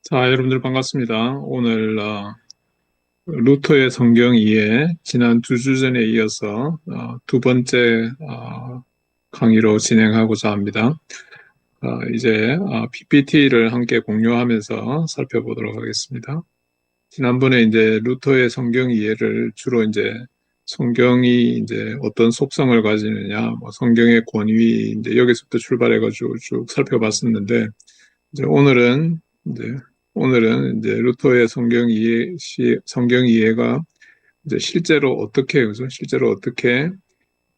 자, 여러분들 반갑습니다. 오늘 루터의 성경 이해 지난 두 주 전에 이어서 두 번째 강의로 진행하고자 합니다. 이제 PPT를 함께 공유하면서 살펴보도록 하겠습니다. 지난번에 이제 루터의 성경 이해를 주로 이제 성경이 이제 어떤 속성을 가지느냐, 뭐 성경의 권위 이제 여기서부터 출발해가지고 쭉 살펴봤었는데 이제 오늘은 이제 루터의 성경 이해가 이제 실제로 어떻게, 그죠? 실제로 어떻게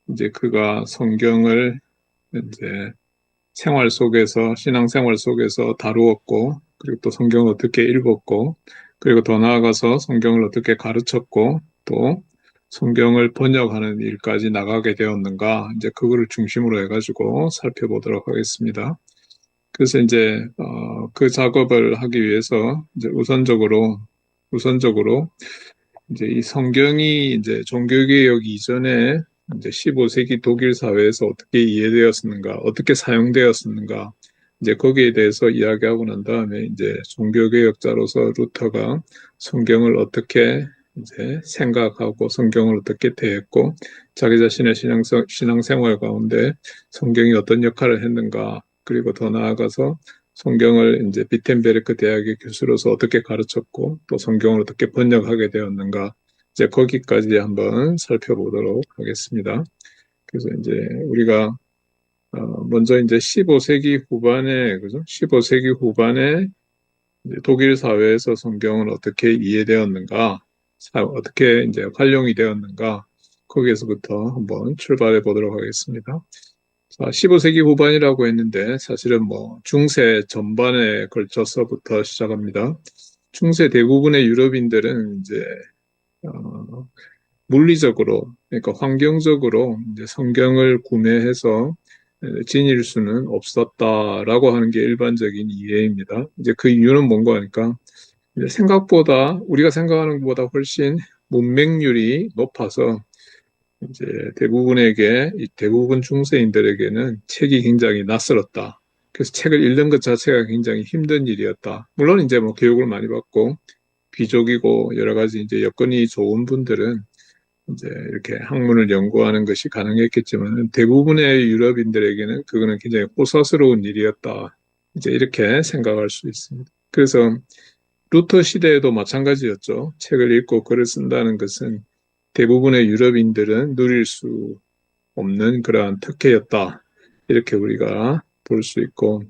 이제 그가 성경을 이제 신앙생활 속에서 다루었고, 그리고 또 성경을 어떻게 읽었고, 그리고 더 나아가서 성경을 어떻게 가르쳤고, 또 성경을 번역하는 일까지 나가게 되었는가, 이제 그거를 중심으로 해가지고 살펴보도록 하겠습니다. 그래서 이제 그 작업을 하기 위해서 이제 우선적으로 이제 이 성경이 이제 종교개혁 이전에 이제 15세기 독일 사회에서 어떻게 이해되었었는가, 어떻게 사용되었었는가, 이제 거기에 대해서 이야기하고 난 다음에 이제 종교개혁자로서 루터가 성경을 어떻게 이제 생각하고 성경을 어떻게 대했고 자기 자신의 신앙생활 가운데 성경이 어떤 역할을 했는가, 그리고 더 나아가서 성경을 이제 비텐베르크 대학의 교수로서 어떻게 가르쳤고 또 성경을 어떻게 번역하게 되었는가, 이제 거기까지 한번 살펴보도록 하겠습니다. 그래서 이제 우리가 먼저 이제 15세기 후반에, 그죠? 15세기 후반에 이제 독일 사회에서 성경은 어떻게 이해되었는가, 어떻게 이제 활용이 되었는가, 거기에서부터 한번 출발해 보도록 하겠습니다. 자, 15세기 후반이라고 했는데 사실은 뭐 중세 전반에 걸쳐서부터 시작합니다. 중세 대부분의 유럽인들은 이제 어, 물리적으로, 그러니까 환경적으로 이제 성경을 구매해서 지닐 수는 없었다라고 하는 게 일반적인 이해입니다. 이제 그 이유는 뭔가 하니까 이제 생각보다 우리가 생각하는 것보다 훨씬 문맹률이 높아서 이제 대부분 중세인들에게는 책이 굉장히 낯설었다. 그래서 책을 읽는 것 자체가 굉장히 힘든 일이었다. 물론 이제 뭐 교육을 많이 받고 귀족이고 여러 가지 이제 여건이 좋은 분들은 이제 이렇게 학문을 연구하는 것이 가능했겠지만 대부분의 유럽인들에게는 그거는 굉장히 호사스러운 일이었다. 이제 이렇게 생각할 수 있습니다. 그래서 루터 시대에도 마찬가지였죠. 책을 읽고 글을 쓴다는 것은 대부분의 유럽인들은 누릴 수 없는 그러한 특혜였다. 이렇게 우리가 볼 수 있고,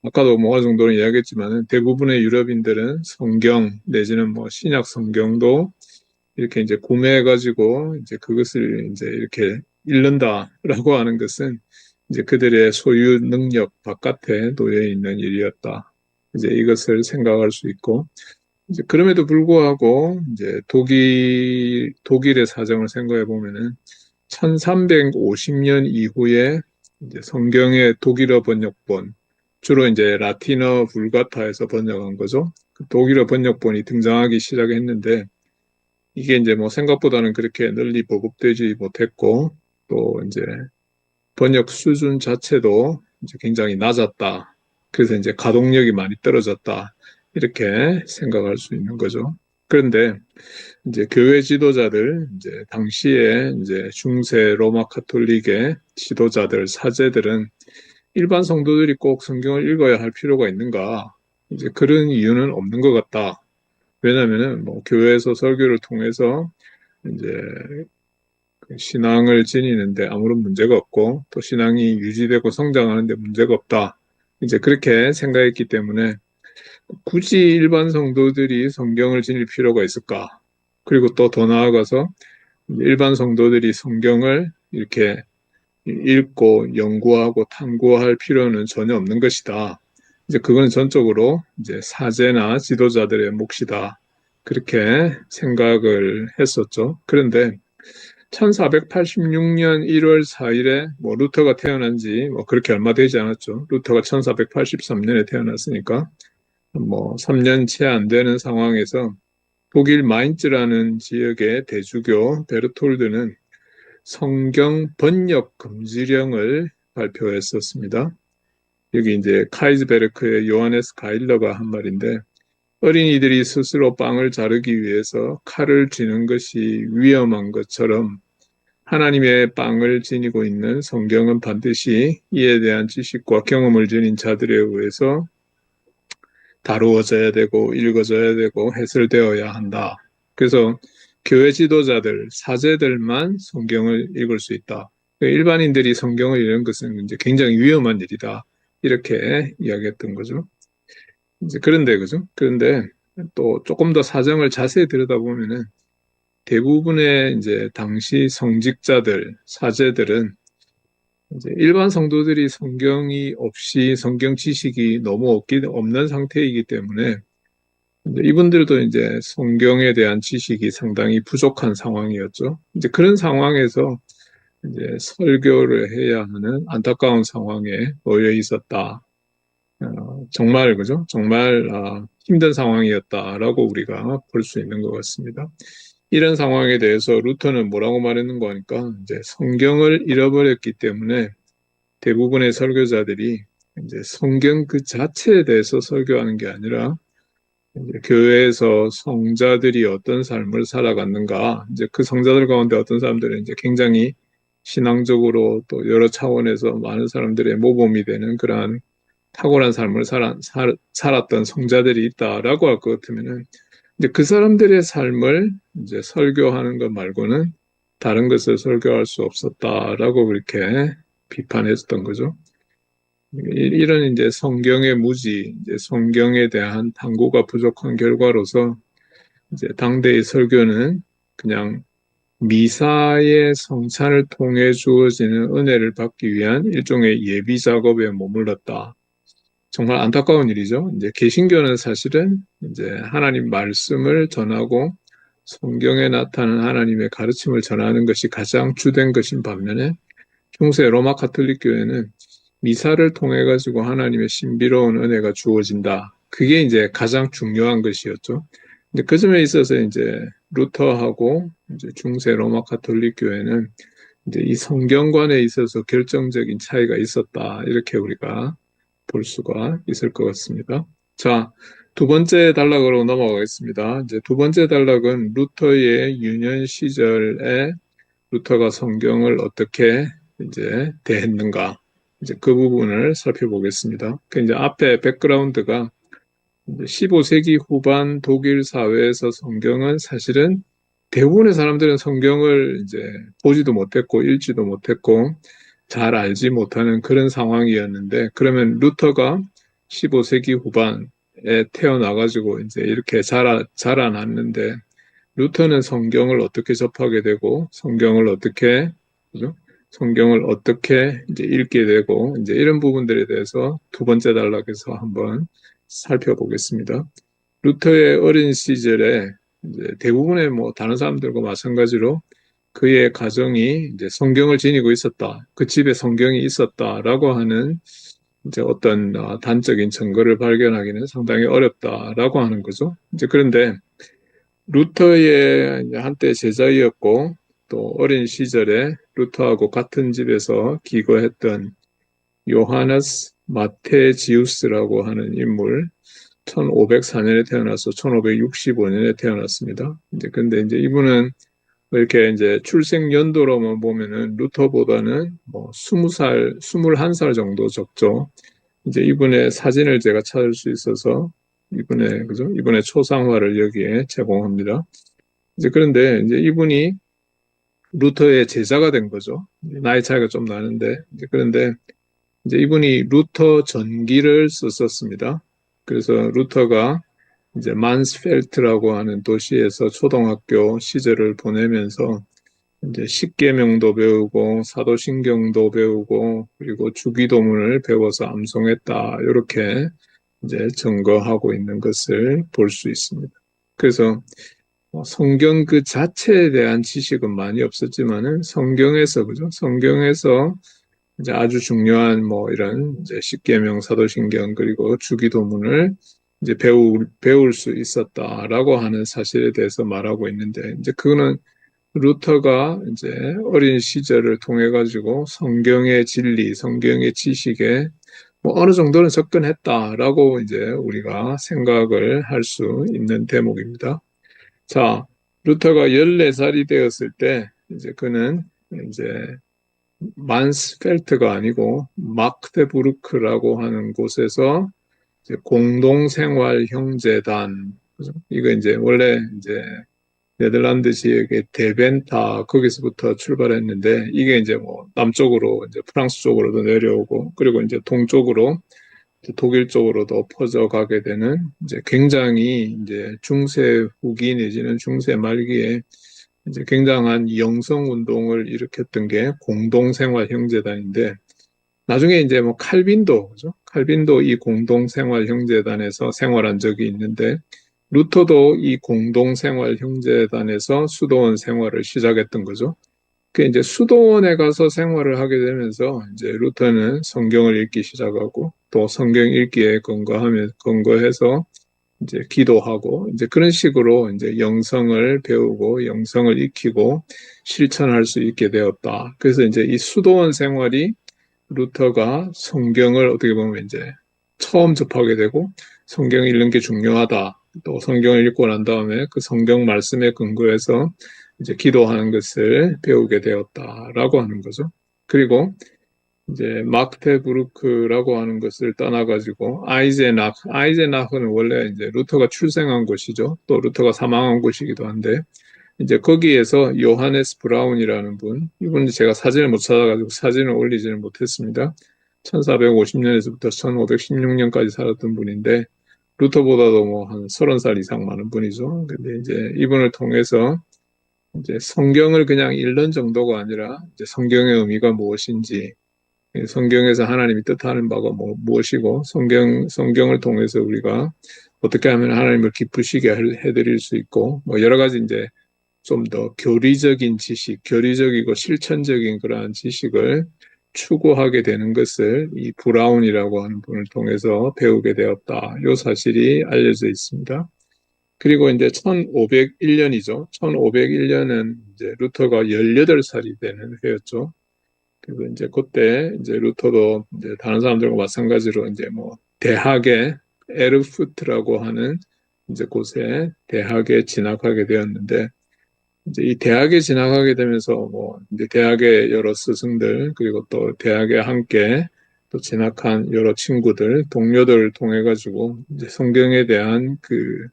아까도 뭐 어느 정도는 이야기했지만 대부분의 유럽인들은 성경 내지는 뭐 신약 성경도 이렇게 이제 구매해가지고 이제 그것을 이제 이렇게 읽는다라고 하는 것은 이제 그들의 소유 능력 바깥에 놓여 있는 일이었다. 이제 이것을 생각할 수 있고, 이제 그럼에도 불구하고 이제 독일의 사정을 생각해 보면은 1350년 이후에 이제 성경의 독일어 번역본, 주로 이제 라틴어 불가타에서 번역한 거죠. 그 독일어 번역본이 등장하기 시작했는데 이게 이제 뭐 생각보다는 그렇게 널리 보급되지 못했고 또 이제 번역 수준 자체도 이제 굉장히 낮았다. 그래서 이제 가동력이 많이 떨어졌다. 이렇게 생각할 수 있는 거죠. 그런데 이제 교회 지도자들, 이제 당시에 이제 중세 로마 카톨릭의 지도자들, 사제들은 일반 성도들이 꼭 성경을 읽어야 할 필요가 있는가? 이제 그런 이유는 없는 것 같다. 왜냐면은 뭐 교회에서 설교를 통해서 이제 신앙을 지니는데 아무런 문제가 없고 또 신앙이 유지되고 성장하는데 문제가 없다. 이제 그렇게 생각했기 때문에 굳이 일반 성도들이 성경을 지닐 필요가 있을까? 그리고 또 더 나아가서 일반 성도들이 성경을 이렇게 읽고 연구하고 탐구할 필요는 전혀 없는 것이다. 이제 그건 전적으로 이제 사제나 지도자들의 몫이다. 그렇게 생각을 했었죠. 그런데 1486년 1월 4일에 뭐 루터가 태어난 지 뭐 그렇게 얼마 되지 않았죠. 루터가 1483년에 태어났으니까 뭐 3년 채 안 되는 상황에서 독일 마인츠라는 지역의 대주교 베르톨드는 성경 번역 금지령을 발표했었습니다. 여기 이제 카이즈베르크의 요하네스 가일러가 한 말인데, 어린이들이 스스로 빵을 자르기 위해서 칼을 쥐는 것이 위험한 것처럼 하나님의 빵을 지니고 있는 성경은 반드시 이에 대한 지식과 경험을 지닌 자들에 의해서 다루어져야 되고 읽어져야 되고 해설되어야 한다. 그래서 교회 지도자들, 사제들만 성경을 읽을 수 있다. 일반인들이 성경을 읽는 것은 이제 굉장히 위험한 일이다. 이렇게 이야기했던 거죠. 이제 그런데, 그죠? 그런데 또 조금 더 사정을 자세히 들여다보면은 대부분의 이제 당시 성직자들, 사제들은 이제 일반 성도들이 성경이 없이 성경 지식이 너무 없는 상태이기 때문에 이제 이분들도 이제 성경에 대한 지식이 상당히 부족한 상황이었죠. 이제 그런 상황에서 이제 설교를 해야 하는 안타까운 상황에 놓여 있었다. 정말 그죠? 정말 힘든 상황이었다라고 우리가 볼 수 있는 것 같습니다. 이런 상황에 대해서 루터는 뭐라고 말했는가 하니까 이제 성경을 잃어버렸기 때문에 대부분의 설교자들이 이제 성경 그 자체에 대해서 설교하는 게 아니라 이제 교회에서 성자들이 어떤 삶을 살아갔는가, 이제 그 성자들 가운데 어떤 사람들은 이제 굉장히 신앙적으로 또 여러 차원에서 많은 사람들의 모범이 되는 그러한 탁월한 삶을 살았던 성자들이 있다라고 할 것 같으면은 이제 그 사람들의 삶을 이제 설교하는 것 말고는 다른 것을 설교할 수 없었다라고 그렇게 비판했던 거죠. 이런 이제 성경의 무지, 이제 성경에 대한 탐구가 부족한 결과로서 이제 당대의 설교는 그냥 미사의 성찬을 통해 주어지는 은혜를 받기 위한 일종의 예비 작업에 머물렀다. 정말 안타까운 일이죠. 이제 개신교는 사실은 이제 하나님 말씀을 전하고 성경에 나타난 하나님의 가르침을 전하는 것이 가장 주된 것인 반면에 중세 로마 가톨릭 교회는 미사를 통해 가지고 하나님의 신비로운 은혜가 주어진다. 그게 이제 가장 중요한 것이었죠. 근데 그 점에 있어서 이제 루터하고 이제 중세 로마 가톨릭 교회는 이제 이 성경관에 있어서 결정적인 차이가 있었다. 이렇게 우리가 볼 수가 있을 것 같습니다. 자, 두 번째 단락으로 넘어가겠습니다. 이제 두 번째 단락은 루터의 유년 시절에 루터가 성경을 어떻게 이제 대했는가. 이제 그 부분을 살펴보겠습니다. 그 이제 앞에 백그라운드가 15세기 후반 독일 사회에서 성경은 사실은 대부분의 사람들은 성경을 이제 보지도 못했고 읽지도 못했고 잘 알지 못하는 그런 상황이었는데, 그러면 루터가 15세기 후반에 태어나가지고 이제 이렇게 자라났는데, 루터는 성경을 어떻게 접하게 되고, 성경을 어떻게, 그죠? 성경을 어떻게 이제 읽게 되고, 이제 이런 부분들에 대해서 두 번째 단락에서 한번 살펴보겠습니다. 루터의 어린 시절에 이제 대부분의 뭐 다른 사람들과 마찬가지로 그의 가정이 이제 성경을 지니고 있었다. 그 집에 성경이 있었다라고 하는 이제 어떤 단적인 증거를 발견하기는 상당히 어렵다라고 하는 거죠. 이제 그런데 루터의 한때 제자이었고 또 어린 시절에 루터하고 같은 집에서 기거했던 요하네스 마테지우스라고 하는 인물, 1504년에 태어나서 1565년에 태어났습니다. 이제 근데 이제 이분은 이렇게 이제 출생 연도로만 보면은 루터보다는 뭐 20살, 21살 정도 적죠. 이제 이분의 사진을 제가 찾을 수 있어서 이분의, 그죠? 이분의 초상화를 여기에 제공합니다. 이제 그런데 이제 이분이 루터의 제자가 된 거죠. 나이 차이가 좀 나는데, 이제 그런데 이제 이분이 루터 전기를 썼었습니다. 그래서 루터가 이제 만스펠트라고 하는 도시에서 초등학교 시절을 보내면서 이제 십계명도 배우고 사도신경도 배우고 그리고 주기도문을 배워서 암송했다. 이렇게 이제 증거하고 있는 것을 볼 수 있습니다. 그래서 성경 그 자체에 대한 지식은 많이 없었지만은 성경에서, 그죠? 성경에서 이제 아주 중요한 뭐 이런 이제 십계명, 사도신경 그리고 주기도문을 이제 배울 수 있었다라고 하는 사실에 대해서 말하고 있는데, 이제 그거는 루터가 이제 어린 시절을 통해 가지고 성경의 진리, 성경의 지식에 뭐 어느 정도는 접근했다라고 이제 우리가 생각을 할 수 있는 대목입니다. 자, 루터가 14살이 되었을 때 이제 그는 이제 만스펠트가 아니고 마크데부르크라고 하는 곳에서 이제 공동생활형제단, 그죠? 이거 이제 원래 이제 네덜란드 지역의 데벤타 거기서부터 출발했는데 이게 이제 뭐 남쪽으로 이제 프랑스 쪽으로도 내려오고 그리고 이제 동쪽으로 독일 쪽으로도 퍼져가게 되는 이제 굉장히 이제 중세 후기 내지는 중세 말기에 이제 굉장한 영성 운동을 일으켰던 게 공동생활 형제단인데 나중에 이제 뭐 칼빈도 그죠? 칼빈도 이 공동생활 형제단에서 생활한 적이 있는데 루터도 이 공동생활 형제단에서 수도원 생활을 시작했던 거죠. 그 이제 수도원에 가서 생활을 하게 되면서 이제 루터는 성경을 읽기 시작하고 또 성경 읽기에 근거해서 이제 기도하고 이제 그런 식으로 이제 영성을 배우고 영성을 익히고 실천할 수 있게 되었다. 그래서 이제 이 수도원 생활이 루터가 성경을 어떻게 보면 이제 처음 접하게 되고 성경 읽는 게 중요하다. 또 성경을 읽고 난 다음에 그 성경 말씀에 근거해서 이제 기도하는 것을 배우게 되었다라고 하는 거죠. 그리고 이제 마크테부르크라고 하는 것을 떠나가지고 아이제나흐는 원래 이제 루터가 출생한 곳이죠. 또 루터가 사망한 곳이기도 한데 이제 거기에서 요하네스 브라운이라는 분, 이분은 제가 사진을 못 찾아가지고 사진을 올리지는 못했습니다. 1450년에서부터 1516년까지 살았던 분인데 루터보다도 뭐 한 30살 이상 많은 분이죠. 근데 이제 이분을 통해서 이제 성경을 그냥 읽는 정도가 아니라 이제 성경의 의미가 무엇인지 성경에서 하나님이 뜻하는 바가 무엇이고 성경을 통해서 우리가 어떻게 하면 하나님을 기쁘시게 해드릴 수 있고 뭐 여러 가지 이제 좀 더 교리적인 지식, 교리적이고 실천적인 그러한 지식을 추구하게 되는 것을 이 브라운이라고 하는 분을 통해서 배우게 되었다. 이 사실이 알려져 있습니다. 그리고 이제 1501년이죠. 1501년은 이제 루터가 18살이 되는 해였죠. 그래서 이제 그때 이제 루터도 이제 다른 사람들과 마찬가지로 이제 뭐 대학에 에르푸트라고 하는 이제 곳에 대학에 진학하게 되었는데 이제 이 대학에 진학하게 되면서 뭐 이제 대학의 여러 스승들 그리고 또 대학에 함께 또 진학한 여러 친구들, 동료들을 통해 가지고 이제 성경에 대한 그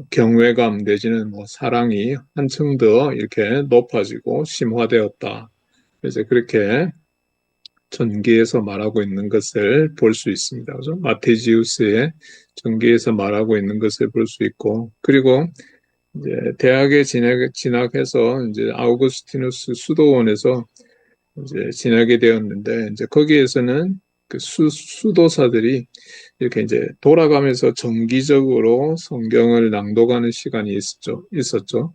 경외감 내지는 뭐 사랑이 한층 더 이렇게 높아지고 심화되었다. 그래서 그렇게 전기에서 말하고 있는 것을 볼 수 있습니다. 그죠? 마테지우스의 전기에서 말하고 있는 것을 볼 수 있고, 그리고 이제 대학에 진학해서 이제 아우구스티누스 수도원에서 이제 지나게 되었는데, 이제 거기에서는 그 수도사들이 이렇게 이제 돌아가면서 정기적으로 성경을 낭독하는 시간이 있었죠.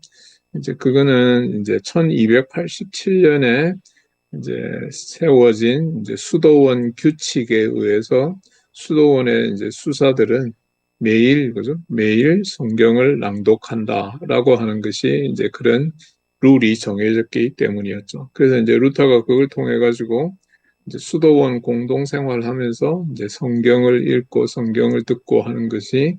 이제 그거는 이제 1287년에 이제 세워진 이제 수도원 규칙에 의해서 수도원의 이제 수사들은 매일, 그죠? 매일 성경을 낭독한다라고 하는 것이 이제 그런 룰이 정해졌기 때문이었죠. 그래서 이제 루터가 그걸 통해 가지고 이제 수도원 공동생활을 하면서 이제 성경을 읽고 성경을 듣고 하는 것이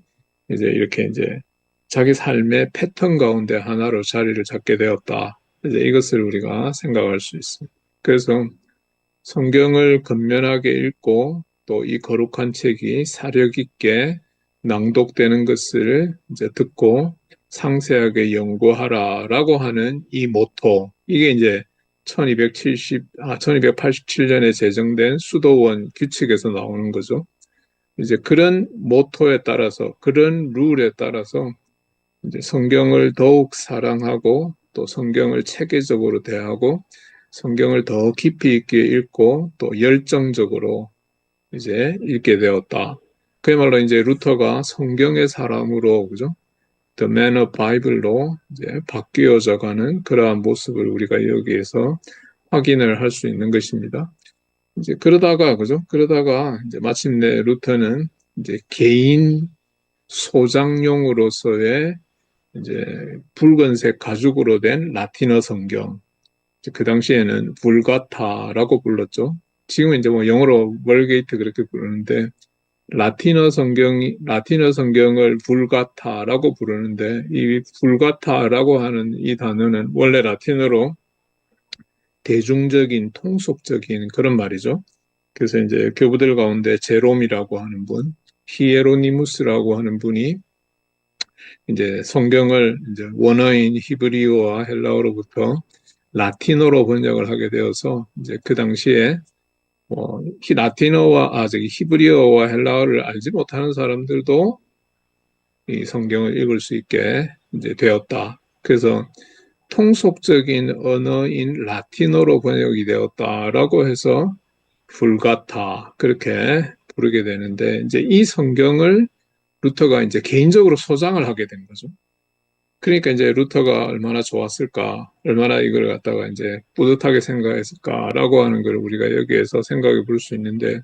이제 이렇게 이제 자기 삶의 패턴 가운데 하나로 자리를 잡게 되었다. 이제 이것을 우리가 생각할 수 있습니다. 그래서 성경을 근면하게 읽고 또 이 거룩한 책이 사력 있게 낭독되는 것을 이제 듣고 상세하게 연구하라라고 하는 이 모토, 이게 이제 1287년에 제정된 수도원 규칙에서 나오는 거죠. 이제 그런 모토에 따라서, 그런 룰에 따라서 이제 성경을 더욱 사랑하고 또 성경을 체계적으로 대하고 성경을 더 깊이 있게 읽고 또 열정적으로 이제 읽게 되었다. 그야말로 이제 루터가 성경의 사람으로, 그죠? The Man of Bible로 이제 바뀌어져 가는 그러한 모습을 우리가 여기에서 확인을 할 수 있는 것입니다. 이제 그러다가, 그죠? 그러다가 이제 마침내 루터는 이제 개인 소장용으로서의 이제 붉은색 가죽으로 된 라틴어 성경, 그 당시에는 불가타라고 불렀죠. 지금은 이제 뭐 영어로 월게이트 그렇게 부르는데, 라틴어 성경을 vulgata라고 부르는데, 이 vulgata라고 하는 이 단어는 원래 라틴어로 대중적인, 통속적인 그런 말이죠. 그래서 이제 교부들 가운데 제롬이라고 하는 분, 히에로니무스라고 하는 분이 이제 성경을 이제 원어인 히브리어와 헬라어로부터 라틴어로 번역을 하게 되어서 이제 그 당시에 히브리어와 헬라어를 알지 못하는 사람들도 이 성경을 읽을 수 있게 이제 되었다. 그래서 통속적인 언어인 라틴어로 번역이 되었다라고 해서 불가타 그렇게 부르게 되는데, 이제 이 성경을 루터가 이제 개인적으로 소장을 하게 된 거죠. 그러니까 이제 루터가 얼마나 좋았을까, 얼마나 이걸 갖다가 이제 뿌듯하게 생각했을까라고 하는 걸 우리가 여기에서 생각해 볼 수 있는데,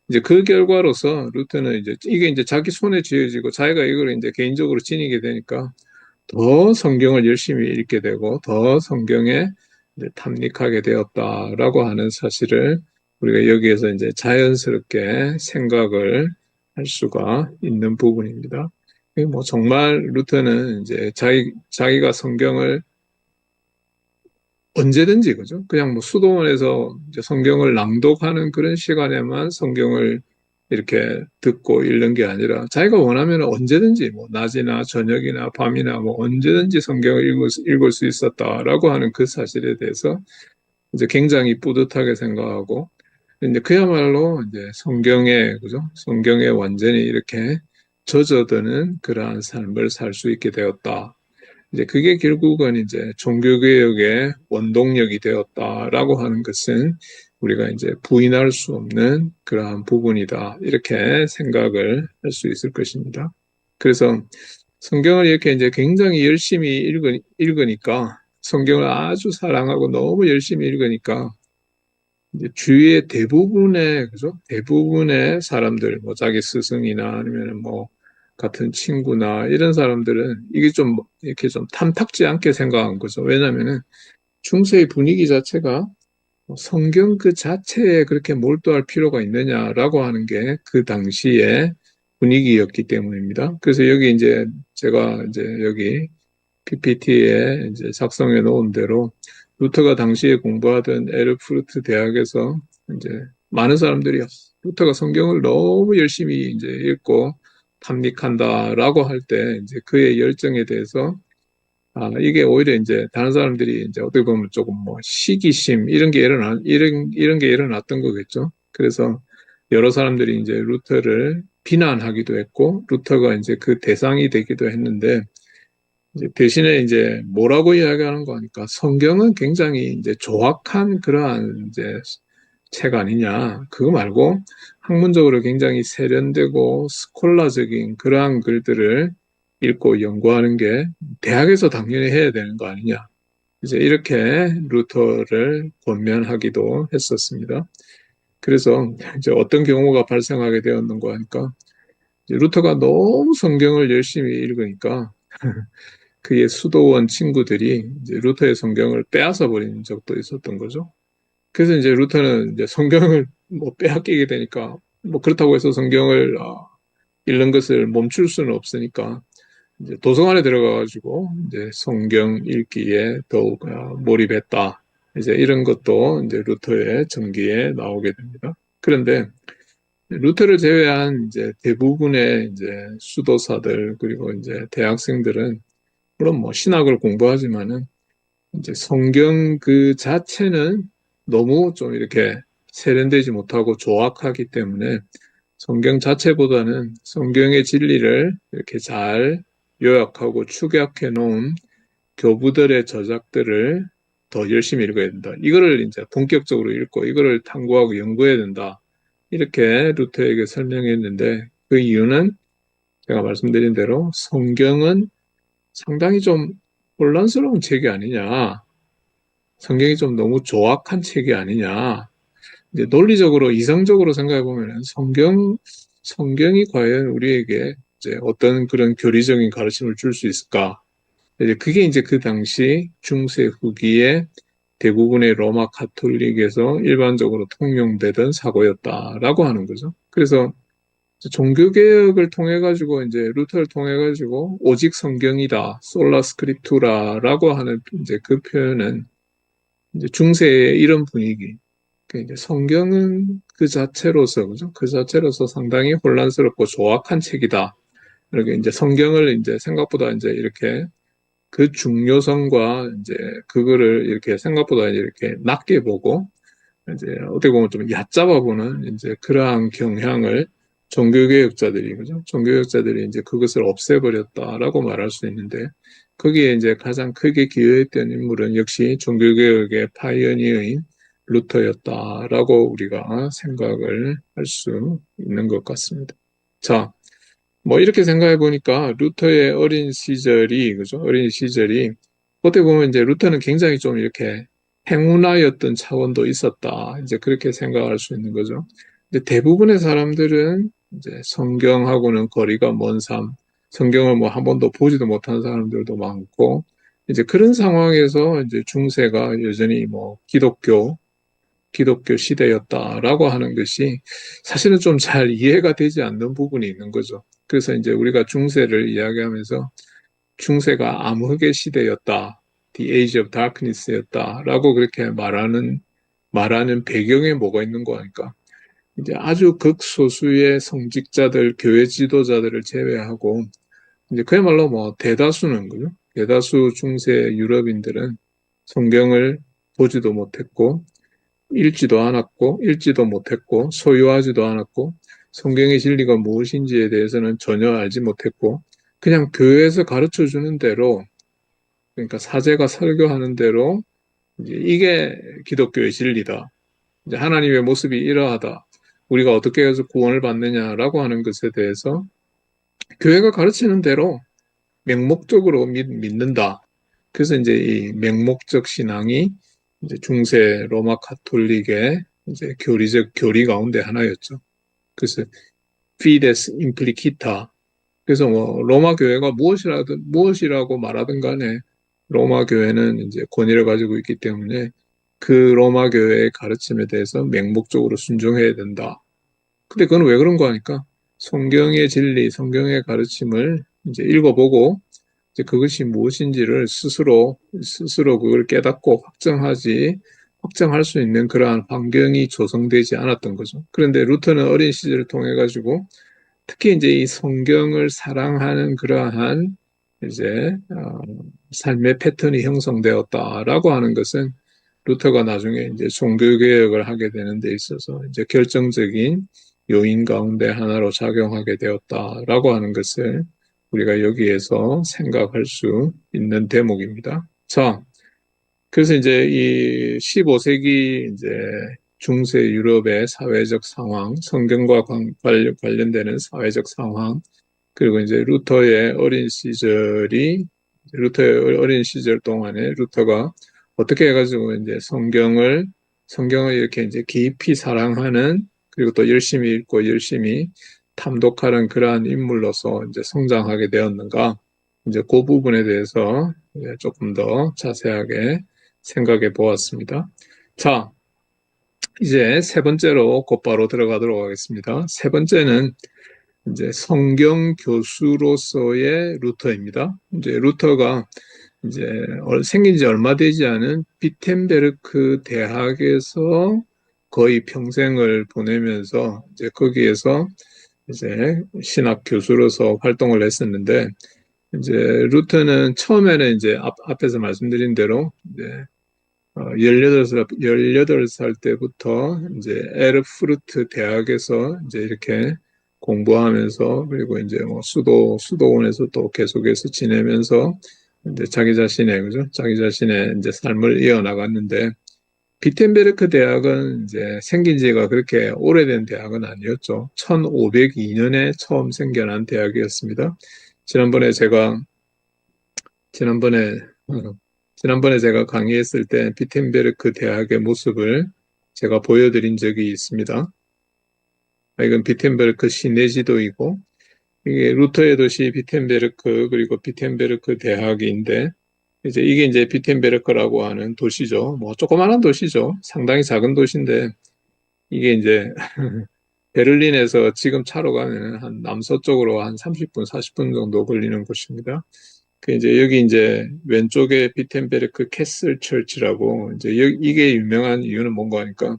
이제 그 결과로서 루터는 이제 이게 이제 자기 손에 쥐어지고 자기가 이걸 이제 개인적으로 지니게 되니까 더 성경을 열심히 읽게 되고 더 성경에 이제 탐닉하게 되었다라고 하는 사실을 우리가 여기에서 이제 자연스럽게 생각을 할 수가 있는 부분입니다. 뭐 정말 루터는 이제 자기가 성경을 언제든지 그죠? 그냥 뭐 수도원에서 이제 성경을 낭독하는 그런 시간에만 성경을 이렇게 듣고 읽는 게 아니라 자기가 원하면 언제든지 뭐 낮이나 저녁이나 밤이나 뭐 언제든지 성경을 읽을 수 있었다라고 하는 그 사실에 대해서 이제 굉장히 뿌듯하게 생각하고, 근데 그야말로 이제 성경에 그죠? 성경에 완전히 이렇게 젖어드는 그러한 삶을 살 수 있게 되었다. 이제 그게 결국은 이제 종교개혁의 원동력이 되었다라고 하는 것은 우리가 이제 부인할 수 없는 그러한 부분이다. 이렇게 생각을 할 수 있을 것입니다. 그래서 성경을 이렇게 이제 굉장히 열심히 읽으니까, 성경을 아주 사랑하고 너무 열심히 읽으니까, 이제 주위의 대부분의, 그죠? 대부분의 사람들, 뭐 자기 스승이나 아니면 뭐 같은 친구나 이런 사람들은 이게 좀 이렇게 좀 탐탁지 않게 생각한 거죠. 왜냐면은 중세의 분위기 자체가 성경 그 자체에 그렇게 몰두할 필요가 있느냐라고 하는 게 그 당시의 분위기였기 때문입니다. 그래서 여기 이제 제가 이제 여기 PPT에 이제 작성해 놓은 대로 루터가 당시에 공부하던 에르푸르트 대학에서 이제 많은 사람들이 루터가 성경을 너무 열심히 이제 읽고 탐닉한다라고 할 때 이제 그의 열정에 대해서 이게 오히려 이제 다른 사람들이 이제 어떻게 보면 조금 뭐 시기심 이런 게 일어났던 거겠죠. 그래서 여러 사람들이 이제 루터를 비난하기도 했고 루터가 이제 그 대상이 되기도 했는데, 이제 대신에 이제 뭐라고 이야기하는 거니까 성경은 굉장히 이제 조악한 그러한 이제 책 아니냐. 그거 말고 학문적으로 굉장히 세련되고 스콜라적인 그러한 글들을 읽고 연구하는 게 대학에서 당연히 해야 되는 거 아니냐. 이제 이렇게 루터를 권면하기도 했었습니다. 그래서 이제 어떤 경우가 발생하게 되었는가 하니까, 루터가 너무 성경을 열심히 읽으니까 그의 수도원 친구들이 이제 루터의 성경을 빼앗아 버리는 적도 있었던 거죠. 그래서 이제 루터는 이제 성경을 뭐 빼앗기게 되니까, 뭐 그렇다고 해서 성경을 읽는 것을 멈출 수는 없으니까 이제 도서관에 들어가가지고 이제 성경 읽기에 더욱 몰입했다. 이제 이런 것도 이제 루터의 전기에 나오게 됩니다. 그런데 루터를 제외한 이제 대부분의 이제 수도사들 그리고 이제 대학생들은 물론 뭐 신학을 공부하지만은 이제 성경 그 자체는 너무 좀 이렇게 세련되지 못하고 조악하기 때문에 성경 자체보다는 성경의 진리를 이렇게 잘 요약하고 축약해 놓은 교부들의 저작들을 더 열심히 읽어야 된다. 이거를 이제 본격적으로 읽고 이거를 탐구하고 연구해야 된다. 이렇게 루터에게 설명했는데, 그 이유는 제가 말씀드린 대로 성경은 상당히 좀 혼란스러운 책이 아니냐. 성경이 좀 너무 조악한 책이 아니냐. 이제 논리적으로, 이성적으로 생각해 보면 성경이 과연 우리에게 이제 어떤 그런 교리적인 가르침을 줄 수 있을까? 이제 그게 이제 그 당시 중세 후기에 대부분의 로마 가톨릭에서 일반적으로 통용되던 사고였다라고 하는 거죠. 그래서 종교개혁을 통해 가지고 이제 루터를 통해 가지고 오직 성경이다, 솔라 스크립투라라고 하는 이제 그 표현은 이제 중세의 이런 분위기. 그러니까 이제 성경은 그 자체로서 그죠? 그 자체로서 상당히 혼란스럽고 조악한 책이다. 이렇게 이제 성경을 이제 생각보다 이제 이렇게 그 중요성과 이제 그거를 이렇게 생각보다 이렇게 낮게 보고 이제 어떻게 보면 좀 얕잡아 보는 이제 그러한 경향을 종교개혁자들이 그죠? 종교개혁자들이 이제 그것을 없애버렸다라고 말할 수 있는데 거기에 이제 가장 크게 기여했던 인물은 역시 종교개혁의 파이어니어인 루터였다라고 우리가 생각을 할 수 있는 것 같습니다. 자, 뭐 이렇게 생각해 보니까 루터의 어린 시절이 그죠? 어린 시절이 어떻게 보면 이제 루터는 굉장히 좀 이렇게 행운아였던 차원도 있었다. 이제 그렇게 생각할 수 있는 거죠. 근데 대부분의 사람들은 이제 성경하고는 거리가 먼 삶, 성경을 뭐 한 번도 보지도 못한 사람들도 많고, 이제 그런 상황에서 이제 중세가 여전히 뭐 기독교 시대였다라고 하는 것이 사실은 좀 잘 이해가 되지 않는 부분이 있는 거죠. 그래서 이제 우리가 중세를 이야기하면서 중세가 암흑의 시대였다. The Age of Darkness였다라고 그렇게 말하는 배경에 뭐가 있는 거니까. 이제 아주 극소수의 성직자들, 교회 지도자들을 제외하고 이제 그야말로 뭐 대다수는 거죠. 대다수 중세 유럽인들은 성경을 보지도 못했고 읽지도 못했고 소유하지도 않았고 성경의 진리가 무엇인지에 대해서는 전혀 알지 못했고 그냥 교회에서 가르쳐 주는 대로 그러니까 사제가 설교하는 대로 이게 기독교의 진리다. 이제 하나님의 모습이 이러하다. 우리가 어떻게 해서 구원을 받느냐라고 하는 것에 대해서 교회가 가르치는 대로 맹목적으로 믿는다. 그래서 이제 이 맹목적 신앙이 이제 중세 로마 카톨릭의 이제 교리적 교리 가운데 하나였죠. 그래서 fides implicita. 그래서 뭐 로마 교회가 무엇이라고 말하든 간에 로마 교회는 이제 권위를 가지고 있기 때문에 그 로마 교회의 가르침에 대해서 맹목적으로 순종해야 된다. 근데 그건 왜 그런 거 하니까 성경의 진리, 성경의 가르침을 이제 읽어보고 이제 그것이 무엇인지를 스스로 그걸 깨닫고 확정할 수 있는 그러한 환경이 조성되지 않았던 거죠. 그런데 루터는 어린 시절을 통해 가지고 특히 이제 이 성경을 사랑하는 그러한 이제 삶의 패턴이 형성되었다라고 하는 것은 루터가 나중에 이제 종교개혁을 하게 되는 데 있어서 이제 결정적인 요인 가운데 하나로 작용하게 되었다라고 하는 것을 우리가 여기에서 생각할 수 있는 대목입니다. 자, 그래서 이제 이 15세기 이제 중세 유럽의 사회적 상황, 성경과 관련되는 사회적 상황, 그리고 이제 루터의 어린 시절 동안에 루터가 어떻게 해가지고 이제 성경을 이렇게 이제 깊이 사랑하는, 그리고 또 열심히 읽고 열심히 탐독하는 그러한 인물로서 이제 성장하게 되었는가, 이제 그 부분에 대해서 이제 조금 더 자세하게 생각해 보았습니다. 자, 이제 세 번째로 곧바로 들어가도록 하겠습니다. 세 번째는 이제 성경 교수로서의 루터입니다. 이제 루터가 이제 생긴 지 얼마 되지 않은 비텐베르크 대학에서 거의 평생을 보내면서 이제 거기에서 이제 신학 교수로서 활동을 했었는데 이제 루터는 처음에는 이제 앞에서 말씀드린 대로 이제 18살 때부터 이제 에르푸르트 대학에서 이제 이렇게 공부하면서 그리고 이제 뭐 수도원에서 또 계속해서 지내면서 이제 자기 자신의 이제 삶을 이어나갔는데 비텐베르크 대학은 이제 생긴 지가 그렇게 오래된 대학은 아니었죠. 1502년에 처음 생겨난 대학이었습니다. 지난번에 제가 지난번에 지난번에 제가 강의했을 때 비텐베르크 대학의 모습을 제가 보여드린 적이 있습니다. 이건 비텐베르크 시내지도이고 이게 루터의 도시 비텐베르크 그리고 비텐베르크 대학인데 이제 이게 이제 비텐베르크라고 하는 도시죠. 뭐 조그마한 도시죠. 상당히 작은 도시인데 이게 이제 베를린에서 지금 차로 가면 한 남서쪽으로 한 30분, 40분 정도 걸리는 곳입니다. 그 이제 여기 이제 왼쪽에 비텐베르크 캐슬 처치라고 이제 이게 유명한 이유는 뭔가 하니까